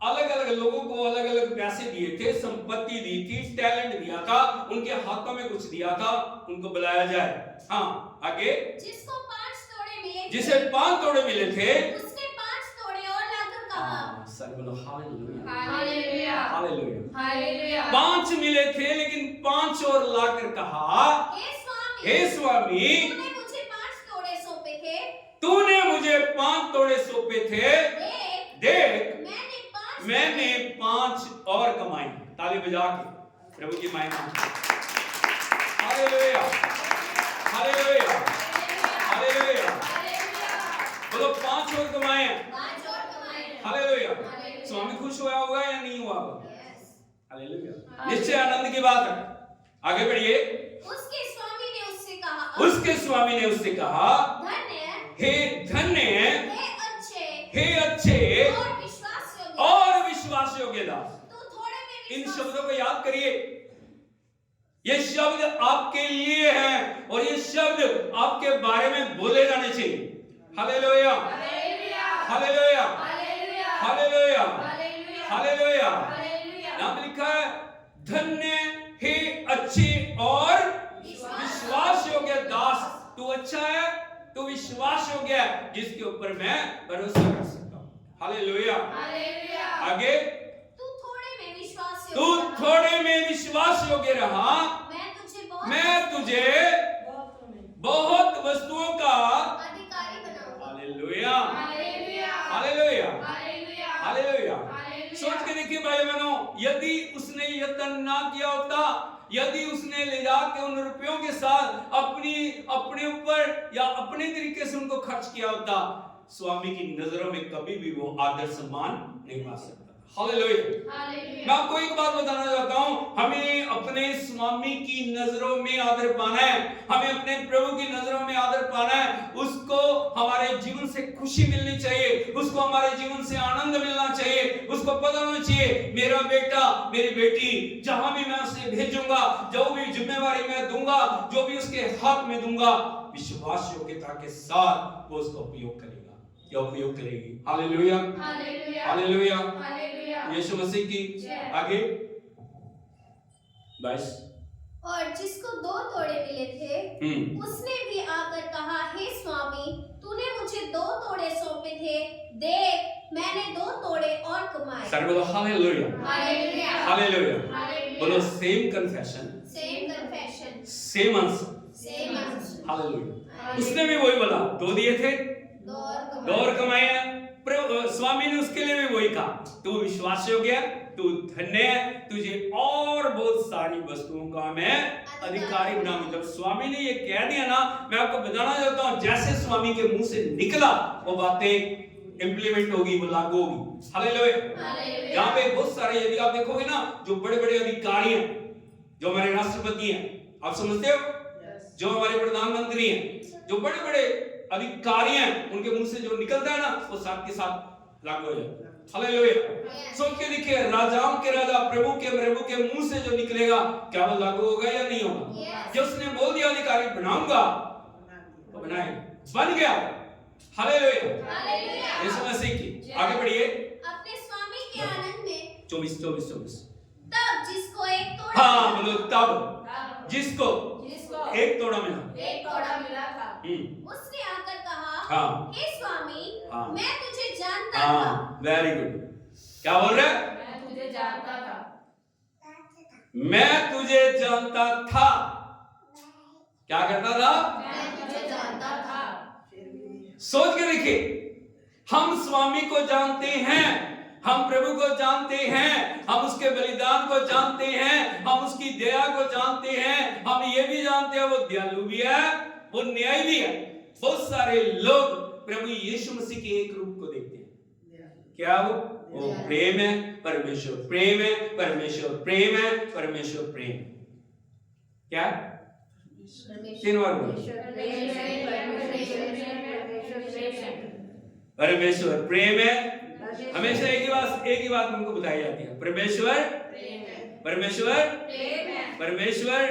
अलग अलग लोगों को अलग अलग पैसे दिए थे, संपत्ति दी थी, टैलेंट दिया था, उनके हाथों में कुछ दिया था, उनको बुलाया जाए। हाँ आगे, जिसको 5 तोड़े मिले, जिसे 5 तोड़े मिले थे उसने 5 तोड़े और लाकर कहा, सर बोलो हालेलुया, हालेलुया, हालेलुया। हालेलुया। 5 मिले थे लेकिन 5 और लाकर कहा, हे स्वामी, तूने मुझे 5 तोड़े सौंपे थे, तूने मुझे 5 तोड़े सौंपे थे, देख मैंने 5 और कमाई। ताली बजा के प्रभु की महिमा। Hallelujah, hallelujah, hallelujah. बोलो 5 और कमाए। हालेलुया। स्वामी खुश हुआ होगा या नहीं हुआ होगा? हालेलुया, निश्चय आनंद की बात है। आगे बढ़िए। उसके स्वामी ने उससे कहा, हे धन्य, हे अच्छे और विश्वास योग्य दास। तू थोड़े में इन विश्वास, शब्दों को याद करिए, ये शब्द आपके लिए हैं और ये शब्द आपके बारे में बोले जाने चाहिए। Hallelujah, hallelujah, hallelujah, hallelujah. नाम लिखा है धन्य हे अच्छे और विश्वास योग्य दास। तू अच्छा है, तू विश्वास योग्य है, जिसके ऊपर मैं भरोसा कर सकता हूँ। हालेलुया, आगे। तू थोड़े में विश्वास योग्य रहा, मैं तुझे बहुत वस्तुओं का अधिकारी बनाऊंगा। Hallelujah, hallelujah, hallelujah. सोच के देखिए भाई बहनों, यदि उसने यत्न ना किया होता, यदि उसने ले जाके उन रुपयों के साथ अपने ऊपर या अपने तरीके से उनको खर्च किया होता, स्वामी की नजरों में कभी भी वो आदर सम्मान नहीं पा सकता। हालेलुया। हालेलुया। मैं आपको एक बात बताना चाहता हूं, हमें अपने स्वामी की नजरों में आदर पाना है, हमें अपने प्रभु की नजरों में आदर पाना है। उसको हमारे जीवन से खुशी मिलनी चाहिए, उसको हमारे जीवन से आनंद मिलना चाहिए, उसको पता होना चाहिए मेरा बेटा मेरी बेटी जहां भी मैं उसे भेजूंगा, जो भी जिम्मेवारी मैं दूंगा, जो भी उसके हाथ में दूंगा, विश्वास योग्यता के साथ वो उसका उपयोग करेगा या उपयोग करेगी। Hallelujah, hallelujah. Hallelujah. Hallelujah. Yeshu Masih की। जय। आगे 22। और जिसको 2 तोड़े मिले थे, उसने भी आकर कहा, हे स्वामी, तूने मुझे 2 तोड़े सौंपे थे, देख मैंने 2 तोड़े और कमाए। सारे बोलो हालेलुया, हालेलुया। हालेलुया। हालेलुया। बोलो same confession, same confession, same answer. Same answer. Hallelujah. उसने भी वही बोला, 2 दिए थे, 2 और 2 और कमाए हैं। स्वामी ने उसके लिए भी वही कहा, तू विश्वास योग्य है, तू धन्य है, तुझे और बहुत सारी वस्तुओं का मैं अधिकारी बनाऊंगा। जब स्वामी ने ये कह दिया ना, मैं आपको बताना चाहता हूं, जैसे स्वामी के मुंह से निकला वो बातें इंप्लीमेंट होगी, वो लागू होगी। हालेलुया। हालेलुया। यहाँ पे बहुत सारे, यदि आप देखोगे ना, जो बड़े बड़े अधिकारी हैं, जो हमारे राष्ट्रपति हैं, आप समझते हो, जो हमारे प्रधानमंत्री हैं, जो बड़े बड़े अधिकारी हैं, उनके मुंह से जो निकलता है ना, वो साथ के साथ लागू हो जाता है। हालेलुया। सोच के देखिए, राजाओं के राजा, प्रभु के मुंह से जो निकलेगा, क्या वो लागू होगा या नहीं होगा? जो उसने बोल दिया अधिकारी बनाऊंगा, तो बनाए, बन गया। Hallelujah, hallelujah. यीशु मसीह की। आगे बढ़िए, अपने स्वामी के आनंद में 24। तब जिसको 1 तोड़ा, हाँ बोलो, तब जिसको जिसको 1 तोड़ा मिला, 1 तोड़ा मिला था, उसने आकर कहा, हाँ, हे स्वामी, हाँ, मैं तुझे जानता था। हाँ, वेरी गुड। क्या बोल रहे हैं? मैं तुझे जानता था। मैं तुझे जानता था। क्या करता था? मैं तुझे जानता था। सोच के देखिए, हम स्वामी को जानते हैं, हम प्रभु को जानते हैं, हम उसके बलिदान को जानते हैं, हम उसकी दया को जानते हैं, हम ये भी जानते हैं वो दयालु भी है, वो न्यायी भी है। बहुत सारे लोग प्रभु यीशु मसीह के एक रूप को देखते हैं। क्या वो प्रेम है, परमेश्वर प्रेम है, परमेश्वर प्रेम है, परमेश्वर प्रेम। क्या 3 बार बोलो, परमेश्वर प्रेम है। हमेशा एक ही बात हमको बताई जाती है, परमेश्वर परमेश्वर परमेश्वर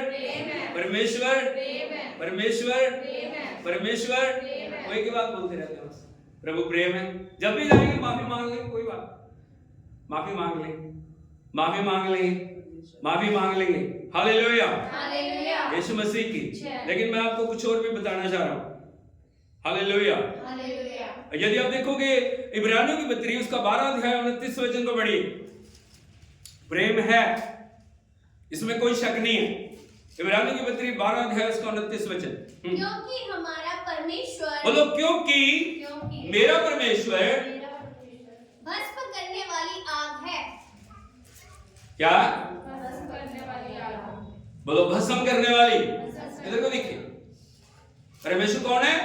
परमेश्वर परमेश्वर परमेश्वर, वो एक ही बात बोलते रहते हैं, प्रभु प्रेम है। जब भी जाएंगे माफी मांग लेंगे, कोई बात, माफी मांग लेंगे, माफी मांग लेंगे, माफी मांग लेंगे। Hallelujah, hallelujah. यीशु मसीह की। लेकिन मैं आपको कुछ और भी बताना चाह रहा हूं। Hallelujah, hallelujah. यदि आप देखोगे इब्रानियों की पत्री उसका 12 अध्याय 29 वचन को पढ़िए, प्रेम है, इसमें कोई शक नहीं है। इब्रानियों की पत्री 12 अध्याय उसका 29 वचन। क्योंकि हमारा परमेश्वर, बोलो क्योंकि मेरा परमेश्वर भस्म करने वाली आग है। क्या? भस्म करने वाली आग। बोलो भस्म करने वाली। इधर को देखिए, परमेश्वर कौन है?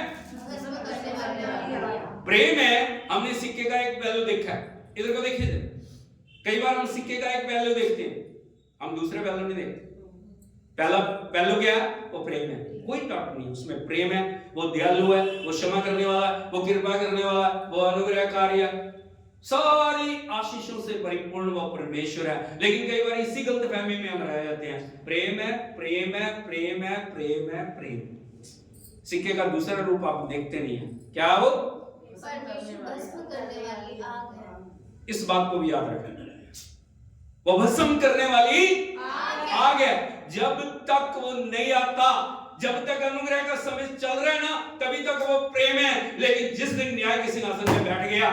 भस्म करने वाली आग। प्रेम है। हमने सिक्के का एक पहलू देखा है, इधर को देखिए। कई बार हम सिक्के का एक पहलू देखते हैं, हम दूसरे पहलू नहीं देखते। पहला पहलू क्या है? वो प्रेम है, कोई डाउट नहीं, उसमें प्रेम है, वो दयालु है, वो क्षमा करने वाला है, वो कृपा करने वाला है, वो अनुग्रहकारी है, सारी आशीषों से परिपूर्ण वो परमेश्वर है। लेकिन कई बार इसी गलतफहमी में हम रह जाते हैं, प्रेम है प्रेम है प्रेम है प्रेम है प्रेम। सिक्के का दूसरा रूप आप देखते नहीं है, क्या वो? परमेश्वर भस्म करने वाली आग है। इस बात को भी याद रखें, वो भस्म करने वाली आग है। जब तक वो नहीं आता, जब तक अनुग्रह का समय चल रहा है ना, तभी तक वो प्रेम है। लेकिन जिस दिन न्याय के सिंहासन में बैठ गया,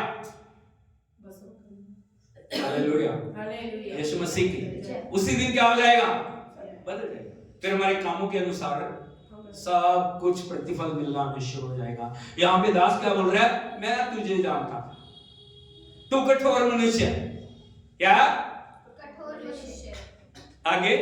हालेलुया, हालेलुया, यीशु मसीह की, उसी दिन क्या हो जाएगा? बदल जाएगा। फिर हमारे कामों के अनुसार सब कुछ प्रतिफल मिलना हमें शुरू हो जाएगा। यहाँ पे दास क्या बोल रहा है? मैं तुझे जानता, तू कठोर मनुष्य है। क्या? कठोर मनुष्य। आगे,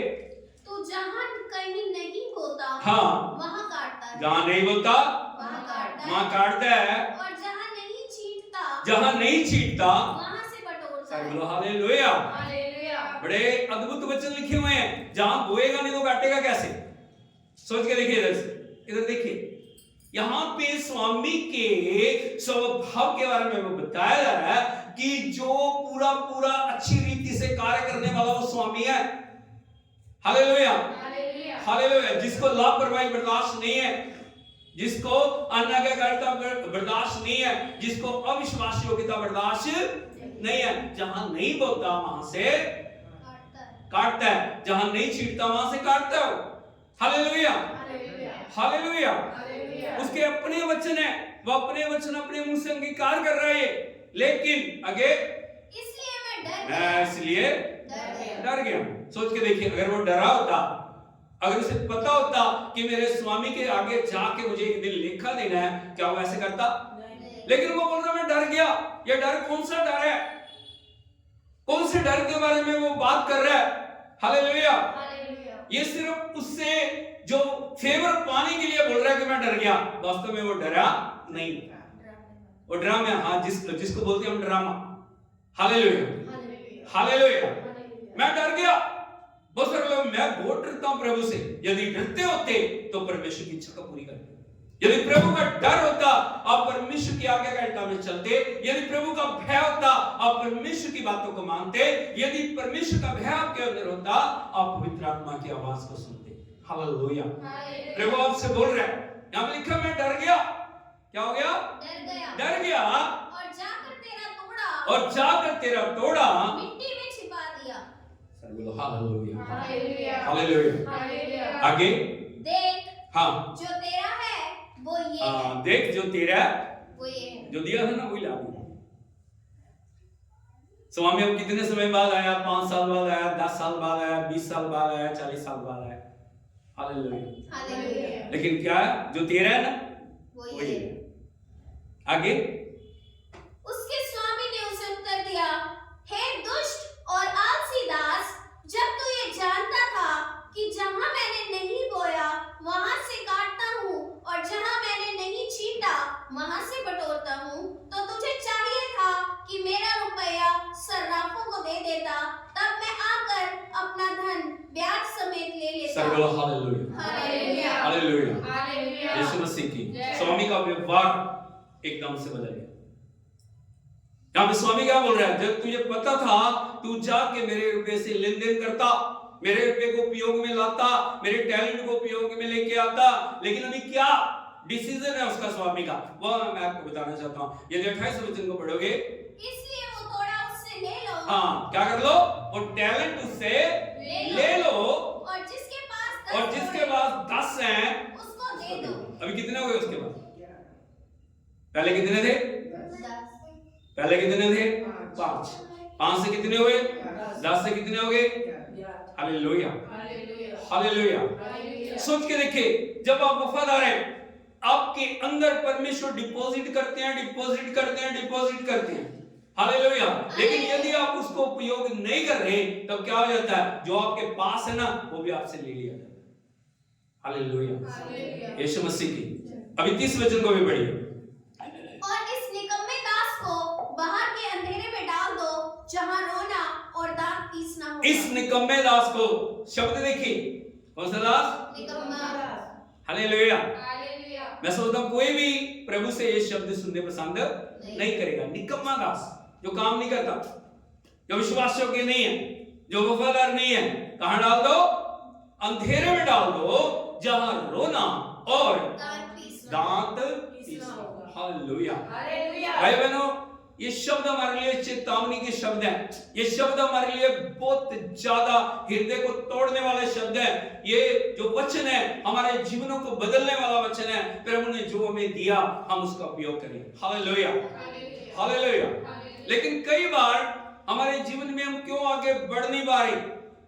तू जहाँ कहीं नहीं होता, हाँ, वहाँ काटता है, जहाँ नहीं बोलता वहाँ काटता है, वहाँ काटता है, और जहाँ नहीं छींटता, जहाँ नहीं छींटता वहाँ से बटोरता सर बोलो हालेलुया। बड़े अद्भुत वचन लिखे हुए हैं, जहां बोएगा नहीं तो काटेगा कैसे? सोच के देखिए, इधर देखिए, यहां पे स्वामी के स्वभाव के बारे में वो बताया जा रहा है कि जो पूरा पूरा अच्छी रीति से कार्य करने वाला वो स्वामी है। Hallelujah, hallelujah. जिसको लापरवाही बर्दाश्त नहीं है, जिसको अनाज्ञाकारिता बर्दाश्त नहीं है, जिसको अविश्वास योग्यता बर्दाश्त नहीं है, जहां नहीं बोलता वहां से काटता है, जहां नहीं छींटता वहां से काटता है। Hallelujah, hallelujah. उसके अपने वचन है, वो अपने वचन अपने मुंह से अंगीकार कर रहा है, लेकिन आगे इसलिए डर गया। सोच के देखिए, अगर वो डरा होता, अगर उसे पता होता कि मेरे स्वामी के आगे जाके मुझे एक दिन लेखा देना है, क्या वो ऐसे करता? लेकिन वो बोल रहा मैं डर गया। ये डर कौन सा डर है? कौन से डर के बारे में वो बात कर रहा है? हालेलुया। ये सिर्फ उससे जो फेवर पाने के लिए बोल रहा है कि मैं डर गया, वास्तव में वो डरा नहीं। वो ड्रामा, हाँ, जिसको बोलते हैं हम ड्रामा। Hallelujah, hallelujah. मैं डर गया। बहुत सारे लोग, मैं बहुत डरता हूं प्रभु से। यदि डरते होते तो परमेश्वर की इच्छा को पूरी करते। यदि प्रभु का डर होता, आप परमेश्वर की आज्ञा में चलते। यदि प्रभु का भय होता, आप परमेश्वर की बातों को मानते। यदि परमेश्वर का भय आपके अंदर होता, आप पवित्र आत्मा की आवाज को सुनते। हालेलुया। प्रभु आपसे बोल रहा है, यहां पे लिखा मैं डर गया। क्या हो गया? डर गया और जाकर तेरा तोड़ा मिट्टी में छिपा दिया। सर बोलो हालेलुया, हालेलुया। आगे देख, हाँ, जो तेरा है वो ये है। देख, जो तेरा वो ये है, जो दिया था ना वही ला दिया। स्वामी अब कितने समय बाद आया? 5 साल बाद आया, 10 साल बाद आया, 20 साल बाद आया, 40 साल बाद आया। Hallelujah, hallelujah. लेकिन क्या है? जो तेरा है ना वो वही ये है। है। आगे उसके स्वामी ने उसे उत्तर दिया, हे दुष्ट और आलसी दास, जब तू ये जानता था कि जहां मैंने नहीं बोया वहां से काटता हूँ और जहां मैंने नहीं छींटा वहां से बटोरता हूँ, तो तुझे चाहिए था कि मेरा रुपया सर्राफों को दे देता, तब मैं आकर अपना धन ब्याज समेत ले लेता। सर बोलो hallelujah, hallelujah, hallelujah. Yeshu Masih की स्वामी का व्यवहार एकदम से बदल गया। यहाँ पे स्वामी क्या बोल रहा है? जब तुझे पता था, तू जाके मेरे रुपये से लेन देन करता, मेरे रुपये को उपयोग में लाता, मेरे टैलेंट को उपयोग में लेके आता, लेकिन अभी क्या डिसीजन है उसका स्वामी का, वो मैं आपको बताना चाहता हूँ। यदि 28 वचन को पढ़ोगे, इसलिए वो थोड़ा उससे ले लो। हाँ, क्या कर लो? और टैलेंट उससे ले लो, और जिसके पास 10 हैं उसको दे दो। अभी कितने हो गए उसके पास? पहले कितने थे? 10। पहले कितने थे? 5। 5 से कितने हुए? 10 से कितने हो गए? Hallelujah, hallelujah. सोच के देखिए, जब आप वफादार हैं, आपके अंदर परमेश्वर डिपॉजिट करते हैं, डिपॉजिट करते हैं, डिपॉजिट करते हैं। हालेलुया। लेकिन यदि आप उसको उपयोग नहीं कर रहे, तब क्या हो जाता है? जो आपके पास है ना, वो भी आपसे ले लिया जाता है। हालेलुया, यीशु मसीह की। अभी 30 वचन को भी पढ़िए। और इस निकम्मे दास को बाहर के अंधेरे में डाल दो, जहां रोना और दांत पीसना होगा। इस निकम्मे दास को, शब्द देखिए, कौन सा दास? निकम्मा। हालेलुया। मैं सोचता हूं कोई भी प्रभु से ये शब्द सुनने पसंद नहीं करेगा। निकम्मा दास, जो काम नहीं करता, जो विश्वास योग्य नहीं है, जो वफादार नहीं है, कहां डाल दो? अंधेरे में डाल दो, जहां रोना और दांत पीसना होगा। हालेलुया, भाई बहनों, ये शब्द हमारे लिए चेतावनी के शब्द हैं। ये शब्द हमारे लिए बहुत ज्यादा हृदय को तोड़ने वाले शब्द हैं। ये जो वचन है, हमारे जीवनों को बदलने वाला वचन है। प्रभु ने जो हमें दिया, हम उसका उपयोग करें। Hallelujah, hallelujah. लेकिन कई बार हमारे जीवन में हम क्यों आगे बढ़ नहीं पा रहे?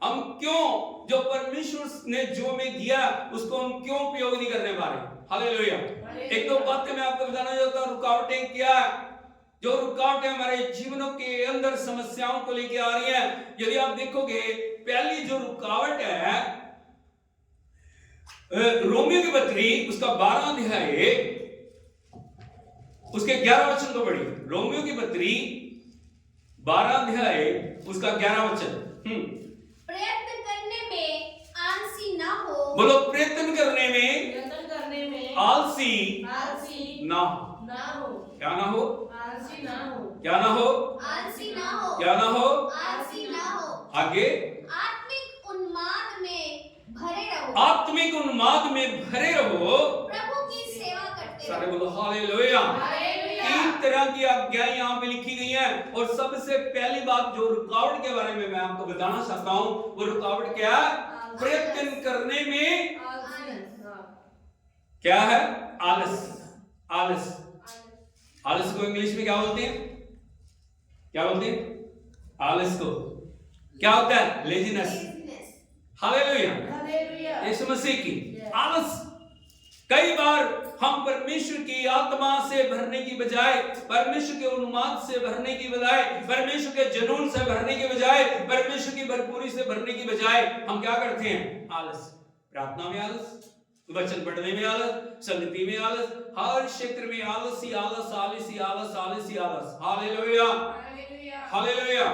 हम क्यों जो परमेश्वर ने जो हमें दिया, उसको हम क्यों उपयोग नहीं करने पा रहे? हालेलुया। एक दो बातें मैं आपको बताना चाहता हूं। रुकावटें क्या है? जो रुकावटें हमारे जीवनों के अंदर समस्याओं को लेके आ रही हैं, यदि आप देखोगे, पहली जो रुकावट है, रोमियो की पत्री उसका 12 अध्याय उसके 11 वचन को पढ़िए। रोमियो की पत्री 12 अध्याय उसका 11 वचन। प्रयत्न करने में आलसी ना हो। बोलो, प्रयत्न करने में प्रयत्न करने में आलसी आलसी ना हो। ना हो। क्या ना हो? आलसी ना हो। क्या ना हो? आलसी ना हो। क्या ना हो? आलसी ना हो। आगे, आत्मिक उन्माद में भरे रहो। आत्मिक उन्माद में भरे रहो। प्रभु की सेवा करते सारे रहो। बोलो हालेलुया। हालेलुया। 3 तरह की आज्ञाएं यहाँ पे लिखी गई हैं, और सबसे पहली बात जो रुकावट के बारे में मैं आपको बताना चाहता हूँ, वो रुकावट क्या है? प्रयत्न करने में आलसी। क्या है? आलस। आलस। आलस को इंग्लिश में क्या बोलते हैं? क्या बोलते हैं आलस को? क्या होता है? Laziness. Hallelujah. Hallelujah. Yeshu Masih की आलस। कई बार हम परमेश्वर की आत्मा से भरने की बजाय, परमेश्वर के उन्माद से भरने की बजाय, परमेश्वर के जुनून से भरने की बजाय, परमेश्वर की भरपूरी से भरने की बजाय हम क्या करते हैं? आलस। प्रार्थना में आलस, वचन पढ़ने में आलस, संगति में आलस, हर क्षेत्र में आलस ही आलस, आलस ही आलस, आलस ही आलस। हालेलुया। हालेलुया।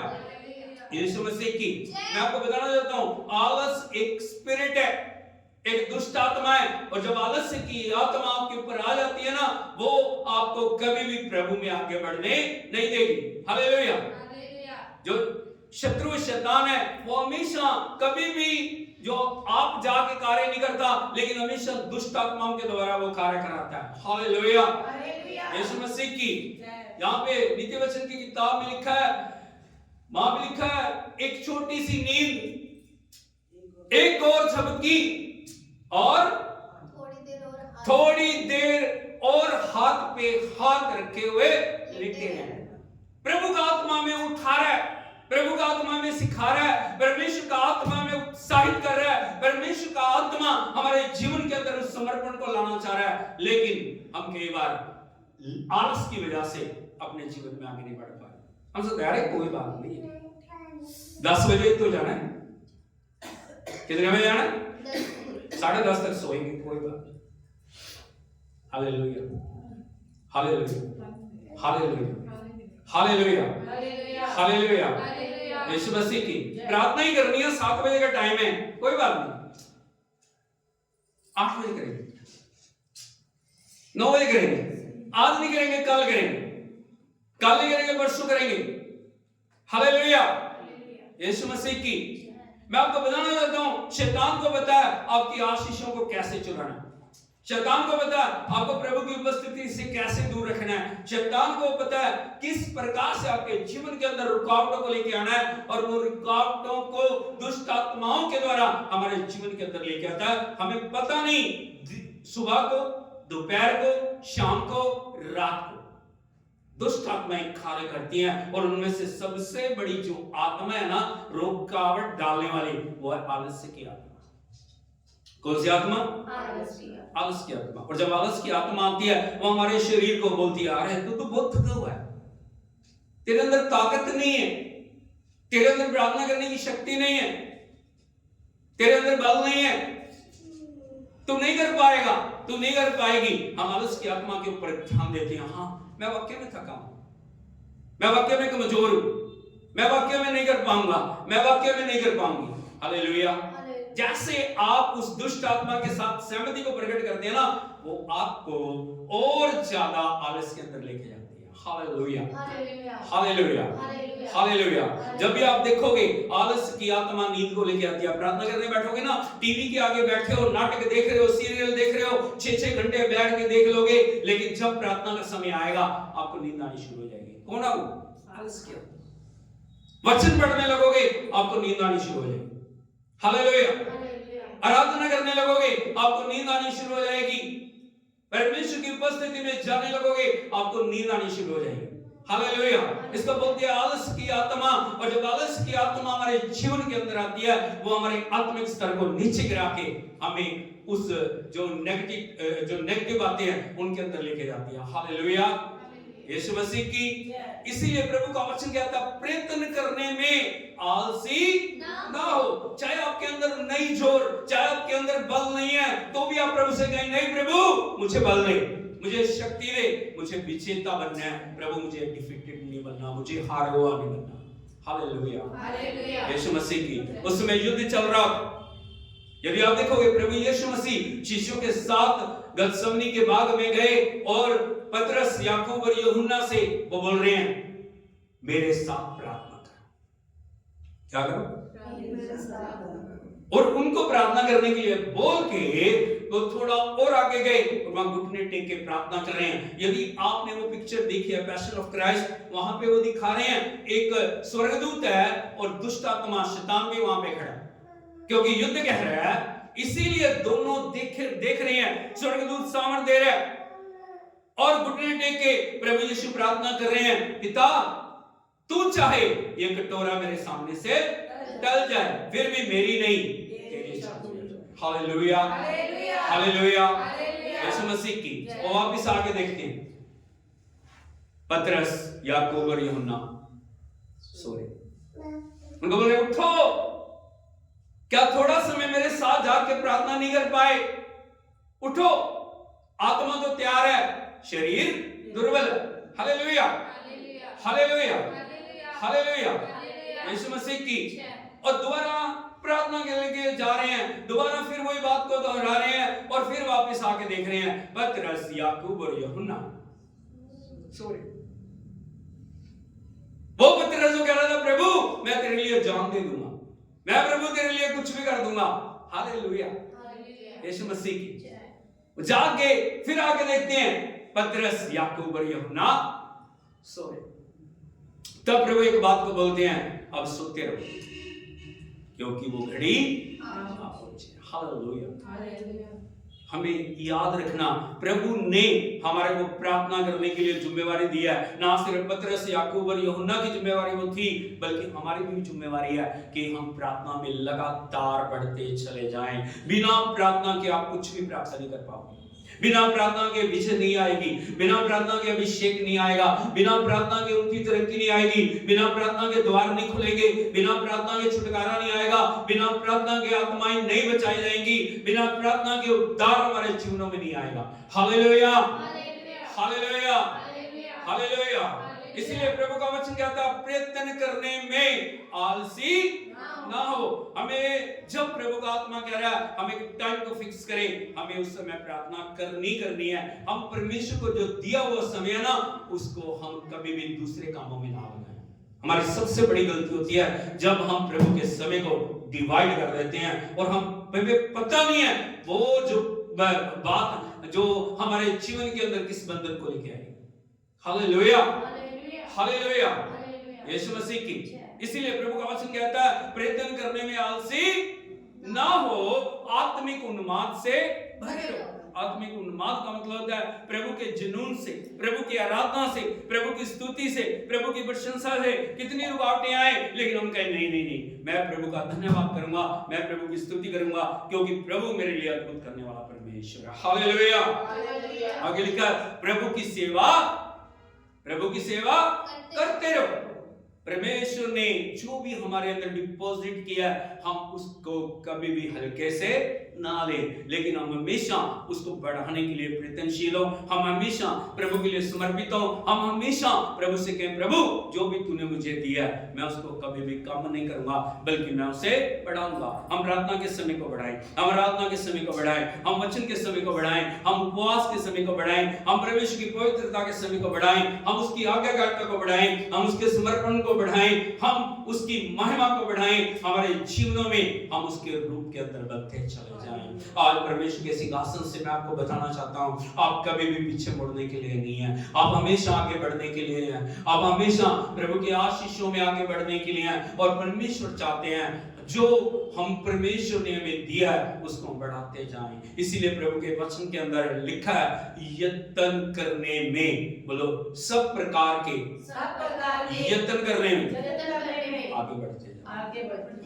यीशु मसीह की। मैं आपको बताना चाहता हूं, आलस एक स्पिरिट है, एक दुष्ट आत्मा है, और जब आलस्य की आत्मा आपके ऊपर आ जाती है ना, वो आपको कभी भी प्रभु में आगे बढ़ने नहीं देगी। हालेलुया। जो शत्रु शैतान है, वो हमेशा कभी भी जो आप जाके कार्य नहीं करता, लेकिन हमेशा दुष्ट आत्माओं के द्वारा वो कार्य कराता है। हालेलुया। यीशु मसीह की। यहाँ पे नीति वचन की किताब में लिखा है, वहां पे लिखा है, एक छोटी सी नींद एक और झपकी और थोड़ी देर और हाथ पे हाथ रखे हुए लेटे हैं। प्रभु का आत्मा में उठा रहा है, प्रभु का आत्मा में सिखा रहा है, परमेश्वर का आत्मा में उत्साहित कर रहा है, परमेश्वर का आत्मा हमारे जीवन के अंदर उस समर्पण को लाना चाह रहा है, लेकिन हम कई बार आलस की वजह से अपने जीवन में आगे नहीं बढ़ पा रहे। हम सोचते हैं कोई बात नहीं है, 10 बजे तो जाना है, कितने बजे जाना है? 10:30 तक सोएंगे, कोई बात नहीं। Hallelujah. Hallelujah. Hallelujah. Hallelujah. Hallelujah. Yeshu Masih की। प्रार्थना ही करनी है, 7 बजे का टाइम है, कोई बात नहीं, 8 बजे करेंगे, 9 बजे करेंगे, आज नहीं करेंगे कल करेंगे, कल नहीं करेंगे परसों करेंगे। हालेलुया। यीशु मसीह की। मैं आपको बताना चाहता हूं, शैतान को पता है आपकी आशीषों को कैसे चुराना, शैतान को पता है आपको प्रभु की उपस्थिति से कैसे दूर रखना है, शैतान को पता है किस प्रकार से आपके जीवन के अंदर रुकावटों को लेके आना है, और वो रुकावटों को दुष्ट आत्माओं के द्वारा हमारे जीवन के अंदर लेके आता है। हमें पता नहीं, सुबह को, दोपहर को, शाम को, रात को दुष्ट आत्माएं कार्य करती हैं, और उनमें से सबसे बड़ी जो आत्मा है ना, रुकावट डालने वाली, वो है आलस्य की आत्मा। कौन सी आत्मा? आलस की आत्मा। और जब आलस की आत्मा आती है, वो हमारे शरीर को बोलती है, अरे तू तो बहुत थका हुआ है, तेरे अंदर ताकत नहीं है, तेरे अंदर प्रार्थना करने की शक्ति नहीं है, तेरे अंदर बल नहीं है, तू नहीं कर पाएगा, तू नहीं कर पाएगी। हम आलस की आत्मा के ऊपर ध्यान देते हैं, हाँ मैं वाकई में थका हूं, मैं वाकई में कमजोर हूं, मैं वाकई में नहीं कर पाऊंगा, मैं वाकई में नहीं कर पाऊंगी। हालेलुया। जैसे आप उस दुष्ट आत्मा के साथ सहमति को प्रकट करते हैं ना, वो आपको और ज्यादा आलस के अंदर लेके जाती है। हालेलुया। हालेलुया। हालेलुया। जब भी आप देखोगे आलस की आत्मा नींद को लेके आती है, प्रार्थना करने बैठोगे ना, टीवी के आगे बैठे हो, नाटक देख रहे हो, सीरियल देख रहे हो, 6-6 घंटे बैठ के देख लोगे, लेकिन जब प्रार्थना का समय आएगा आपको नींद आनी शुरू हो जाएगी। कौन है वो? आलस की आत्मा। वचन पढ़ने लगोगे आपको नींद आनी शुरू हो जाएगी। हालेलुया। आराधना करने लगोगे आपको नींद आनी शुरू हो जाएगी, परमेश्वर की उपस्थिति में जाने लगोगे आपको नींद आनी शुरू हो जाएगी। हालेलुया। इसको बोलते हैं आलस की आत्मा। और जब आलस की आत्मा हमारे जीवन के अंदर आती है, वो हमारे आत्मिक स्तर को नीचे गिरा के हमें उस जो नेगेटिव बातें हैं उनके अंदर लेके जाती है। हालेलुया। यीशु मसीह की। इसीलिए प्रभु का वचन कहता है, प्रयत्न करने में आलसी ना हो। चाहे आपके अंदर नहीं जोर, चाहे आपके अंदर बल नहीं है, तो भी आप प्रभु से कहें, नहीं प्रभु मुझे बल नहीं, मुझे शक्ति दे, मुझे विजेता बनना है, प्रभु मुझे डिफीटेड नहीं बनना, मुझे हारा हुआ नहीं बनना। Hallelujah, hallelujah. यीशु मसीह की उस समय युद्ध चल रहा था। यदि आप देखोगे प्रभु यीशु मसीह शिष्यों के साथ गतसमनी के बाग में गए और पतरस, याकूब और यूहन्ना से वो बोल रहे हैं मेरे साथ प्रार्थना करो। क्या करो? और उनको प्रार्थना करने के लिए बोल के वो थोड़ा और आगे गए और वहां घुटने टेक के प्रार्थना कर रहे हैं। यदि आपने वो पिक्चर देखी है पैशन ऑफ क्राइस्ट, वहां पे वो दिखा रहे हैं एक स्वर्गदूत है और दुष्ट आत्मा शैतान भी वहां पे खड़ा है, क्योंकि युद्ध कह रहा है। इसीलिए दोनों देख रहे हैं, स्वर्गदूत सामर्थ दे रहा है और घुटने टेक के प्रभु यीशु प्रार्थना कर रहे हैं, पिता तू चाहे ये कटोरा मेरे सामने से टल जाए, फिर भी मेरी नहीं तेरी इच्छा हो जाए। हालेलुया, हालेलुया, यीशु मसीह की। और वापस आगे देखते हैं, पतरस, याकूब और यूहन्ना सोए। उनको बोले उठो, क्या थोड़ा समय मेरे साथ जाके प्रार्थना नहीं कर पाए? उठो, आत्मा तो तैयार है, शरीर दुर्बल है। Hallelujah, hallelujah, hallelujah, Yeshu Masih की। और दोबारा प्रार्थना के लिए जा रहे हैं, दोबारा फिर वही बात को दोहरा रहे हैं और फिर वापस आके देख रहे हैं पतरस, याकूब और यूहन्ना सोए। वो पतरस कह रहा था प्रभु मैं तेरे लिए जान दे दूंगा, मैं प्रभु तेरे लिए कुछ भी कर दूंगा। हालेलुया, यीशु मसीह की। जाके फिर आगे देखते हैं पतरस, याकूब और यूहन्ना सोए। तब प्रभु एक बात को बोलते हैं, अब सोते रहो क्योंकि वो घड़ी आ पहुंची। हालेलुया। हमें याद रखना प्रभु ने हमारे को प्रार्थना करने के लिए जिम्मेवारी दिया है। ना सिर्फ पतरस, याकूब और यूहन्ना की जिम्मेवारी वो थी, बल्कि हमारी भी जिम्मेवारी है कि हम प्रार्थना में लगातार बढ़ते चले जाएं। बिना प्रार्थना के आप कुछ भी प्राप्त नहीं कर पाओगे। बिना प्रार्थना के विजय नहीं आएगी, बिना प्रार्थना के अभिषेक नहीं आएगा, बिना प्रार्थना के उनकी तरक्की नहीं आएगी, बिना प्रार्थना के द्वार नहीं खुलेंगे, बिना प्रार्थना के छुटकारा नहीं आएगा, बिना प्रार्थना के आत्माएं नहीं बचाई जाएंगी, बिना प्रार्थना के उद्धार हमारे जीवनों में नहीं आएगा। Hallelujah, hallelujah, hallelujah. इसलिए प्रभु का वचन कहता है प्रयत्न करने में आलसी ना हो। हमें जब प्रभु का आत्मा कह रहा है हमें टाइम को फिक्स करें, हमें उस समय प्रार्थना करनी है। हम परमेश्वर को जो दिया हुआ समय है ना, उसको हम कभी भी दूसरे कामों में ना लगाएं। हमारी सबसे बड़ी गलती होती है जब हम प्रभु के समय को डिवाइड कर देते हैं और हमें पता नहीं है वो जो बात जो हमारे जीवन के अंदर किस बंधन को लेके आएगी। हालेलुया, हालेलुया, यीशु मसीह की। इसीलिए प्रभु का वचन कहता है प्रयत्न करने में आलसी ना हो, आत्मिक उन्माद से भरे रहो। आत्मिक उन्माद का मतलब होता है प्रभु के जुनून से, प्रभु की आराधना से, प्रभु की स्तुति से, प्रभु की प्रशंसा से। कितनी रुकावटें आए लेकिन हम कहें नहीं नहीं नहीं, मैं प्रभु का धन्यवाद करूंगा, मैं प्रभु की स्तुति करूंगा क्योंकि प्रभु मेरे लिए अद्भुत करने वाला परमेश्वर है। हालेलुया। आगे लिखा प्रभु की सेवा करते रहो। परमेश्वर ने जो भी हमारे अंदर डिपॉजिट किया हम उसको कभी भी हल्के से ना ले, लेकिन हम हमेशा उसको बढ़ाने के लिए प्रयत्नशील हो। हम हमेशा प्रभु के लिए समर्पित हो। हम हमेशा प्रभु से कहें प्रभु जो भी तूने मुझे दिया है मैं उसको कभी भी कम नहीं करूंगा बल्कि मैं उसे बढ़ाऊंगा। हम प्रार्थना के समय को बढ़ाएं, हम आराधना के समय को बढ़ाएं, हम वचन के समय को बढ़ाएं, हम उपवास के समय को बढ़ाएं, हम परमेश्वर की पवित्रता के समय को बढ़ाएं, हम उसकी आज्ञाकारिता को बढ़ाएं, हम उसके समर्पण को बढ़ाएं, हम उसकी महिमा को बढ़ाएं। हमारे जीवनों में हम उसके रूप के अंदर बढ़ते चले जाएं। आज परमेश्वर के सिंहासन से मैं आपको बताना चाहता हूं आप कभी भी पीछे मुड़ने के लिए नहीं है, आप हमेशा आगे बढ़ने के लिए हैं। आप हमेशा प्रभु के आशीषों में आगे बढ़ने के लिए हैं और परमेश्वर चाहते हैं जो हम परमेश्वर ने हमें दिया है उसको हम बढ़ाते जाएं। इसीलिए प्रभु के वचन के अंदर लिखा है यत्न करने में, बोलो सब प्रकार के यत्न करने में आगे बढ़ते जाएं।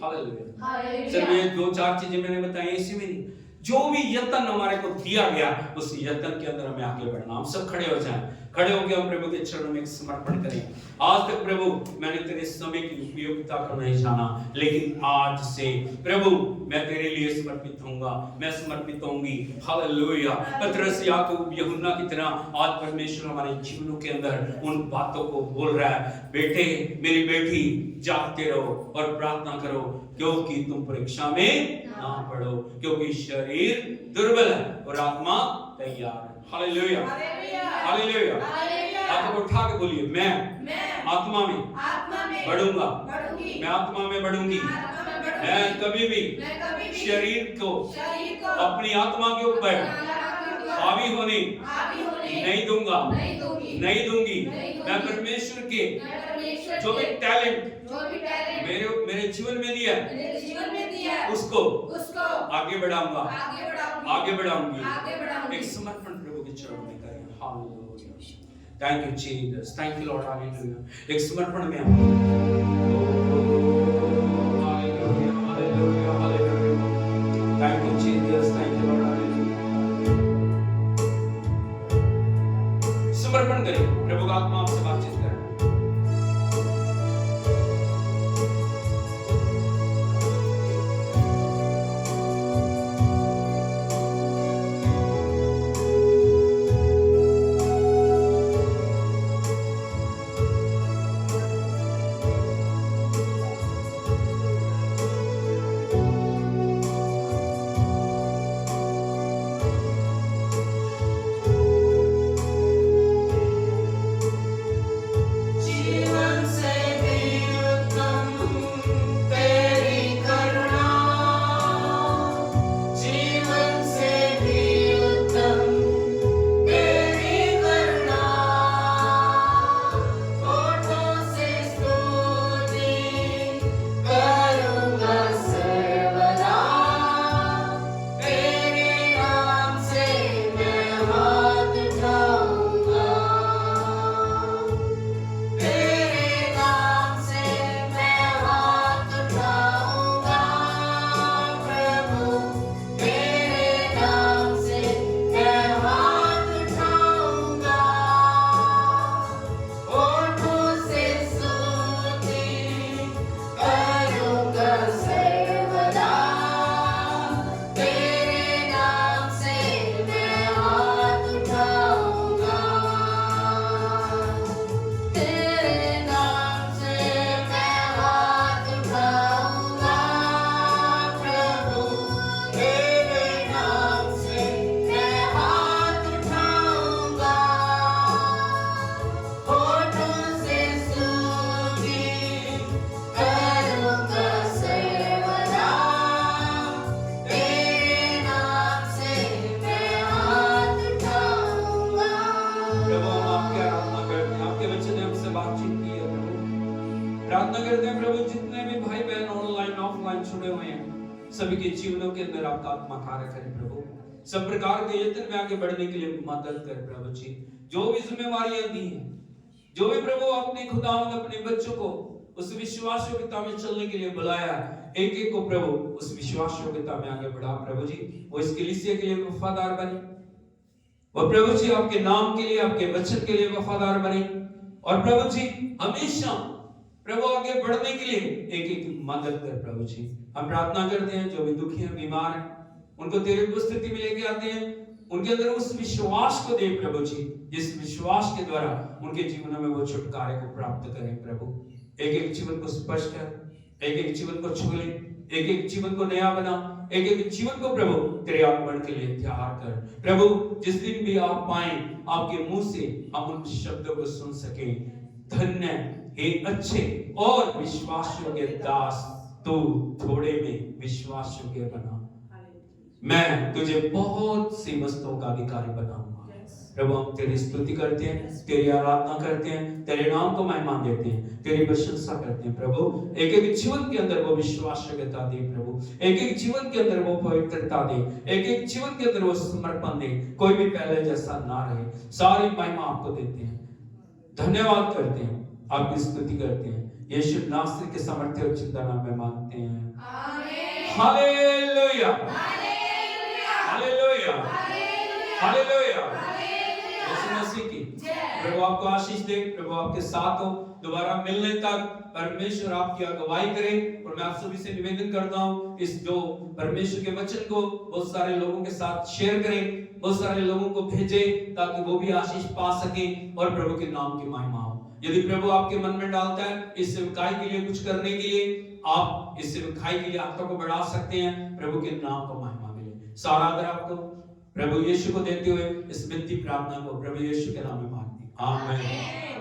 हालेलुया। सिर्फ ये 2-4 चीजें मैंने बताई इसी में नहीं, जो भी यत्न हमारे को दिया गया उस यत्न के अंदर हमें आगे बढ़ना। हम सब खड़े हो जाएं। खड़े होकर हम प्रभु के चरणों में एक समर्पण करें। आज तक प्रभु मैंने तेरे समय की उपयोगिता को नहीं जाना, लेकिन आज से प्रभु मैं तेरे लिए समर्पित होऊंगा, मैं समर्पित होंगी। हालेलुया। पतरस, याकूब, यूहन्ना की तरह आज परमेश्वर हमारे जीवनों के अंदर उन बातों को बोल रहा है, बेटे मेरी बेटी जागते रहो और प्रार्थना करो, क्योंकि तुम परीक्षा में ना पड़ो, क्योंकि शरीर दुर्बल है और आत्मा तैयार है। Hallelujah, hallelujah. हाथ को उठा के बोलिए, मैं आत्मा में बढ़ूंगा, मैं आत्मा में बढ़ूंगी। मैं कभी भी शरीर को अपनी आत्मा के ऊपर हावी होने नहीं दूंगा, नहीं दूंगी। मैं परमेश्वर के जो भी टैलेंट मेरे जीवन में दिया उसको आगे बढ़ाऊंगा, आगे बढ़ाऊंगी। एक समर्पण प्रभु के चरणों में करें। Hallelujah, thank you Jesus, thank you lord. Hallelujah. एक समर्पण में hallelujah, hallelujah, hallelujah. Thank you Jesus, thank you lord. Hallelujah. समर्पण करें, प्रभु का आत्मा आपसे बातचीत करे। प्रार्थना करते हैं प्रभु, जितने भी भाई बहन ऑनलाइन ऑफलाइन छुड़े हुए हैं, सभी के जीवनों के अंदर आपका आत्मा कार्य करे प्रभु। सब प्रकार के यत्न में आगे बढ़ने के लिए मदद कर प्रभु जी। जो भी जिम्मेवारियां दी हैं, जो भी प्रभु अपने खुदावंद अपने बच्चों को उस विश्वास योग्यता में चलने के लिए बुलाया, एक एक को प्रभु उस विश्वास योग्यता में आगे बढ़ा प्रभु जी। वो इस कलीसिया के लिए वफादार बने, वो प्रभु जी आपके नाम के लिए, आपके वचन के लिए वफादार बने, और प्रभु जी हमेशा प्रभु आगे बढ़ने के लिए एक एक की मदद कर प्रभु जी। हम प्रार्थना करते हैं जो भी दुखी हैं, बीमार हैं, उनको तेरी उपस्थिति में लेके आते हैं, उनके अंदर उस विश्वास को दे प्रभु जी, जिस विश्वास के द्वारा उनके जीवन में वो छुटकारे को प्राप्त करें प्रभु। एक एक जीवन को स्पर्श कर, एक एक जीवन को छू ले, एक एक जीवन को नया बना, एक एक जीवन को प्रभु तेरे आगमन के लिए तैयार कर प्रभु। जिस दिन भी आप पाए, आपके मुंह से हम उन शब्दों को सुन सके, धन्य हे अच्छे और विश्वास योग्य दास, तू थोड़े में विश्वास योग्य बना, मैं तुझे बहुत सी वस्तुओं का अधिकारी बनाऊंगा। प्रभु हम तेरी स्तुति करते हैं, तेरी आराधना करते हैं, तेरे नाम को महिमा देते हैं, तेरी प्रशंसा करते हैं प्रभु। एक एक जीवन के अंदर वो विश्वास योग्यता दे प्रभु, एक एक जीवन के अंदर वो पवित्रता दे, एक एक जीवन के अंदर वो समर्पण दे, कोई भी पहले जैसा ना रहे। सारी महिमा आपको देते हैं, धन्यवाद करते हैं, आपकी स्तुति करते हैं, यीशु नासरी के सामर्थ्य और जिंदा नाम में मांगते हैं, आमीन। Hallelujah, hallelujah, hallelujah, hallelujah. Yeshu Masih की जय। प्रभु आपको आशीष दे, प्रभु आपके साथ हो। दोबारा मिलने तक परमेश्वर आपकी अगुवाई करे। और मैं आप सभी से निवेदन करता हूँ, इस जो परमेश्वर के वचन को बहुत सारे लोगों के साथ शेयर करें, बहुत सारे लोगों को भेजें, ताकि वो भी आशीष पा सकें और प्रभु के नाम की महिमा हो। यदि प्रभु आपके मन में डालता है इस सेवकाई के लिए कुछ करने के लिए, आप इस सेवकाई के लिए आत्मा को बढ़ा सकते हैं, प्रभु के नाम को महिमा मिले। सारा आदर आपको प्रभु यीशु को देते हुए इस विनती प्रार्थना को प्रभु यीशु के नाम में मांगते हैं। आमीन।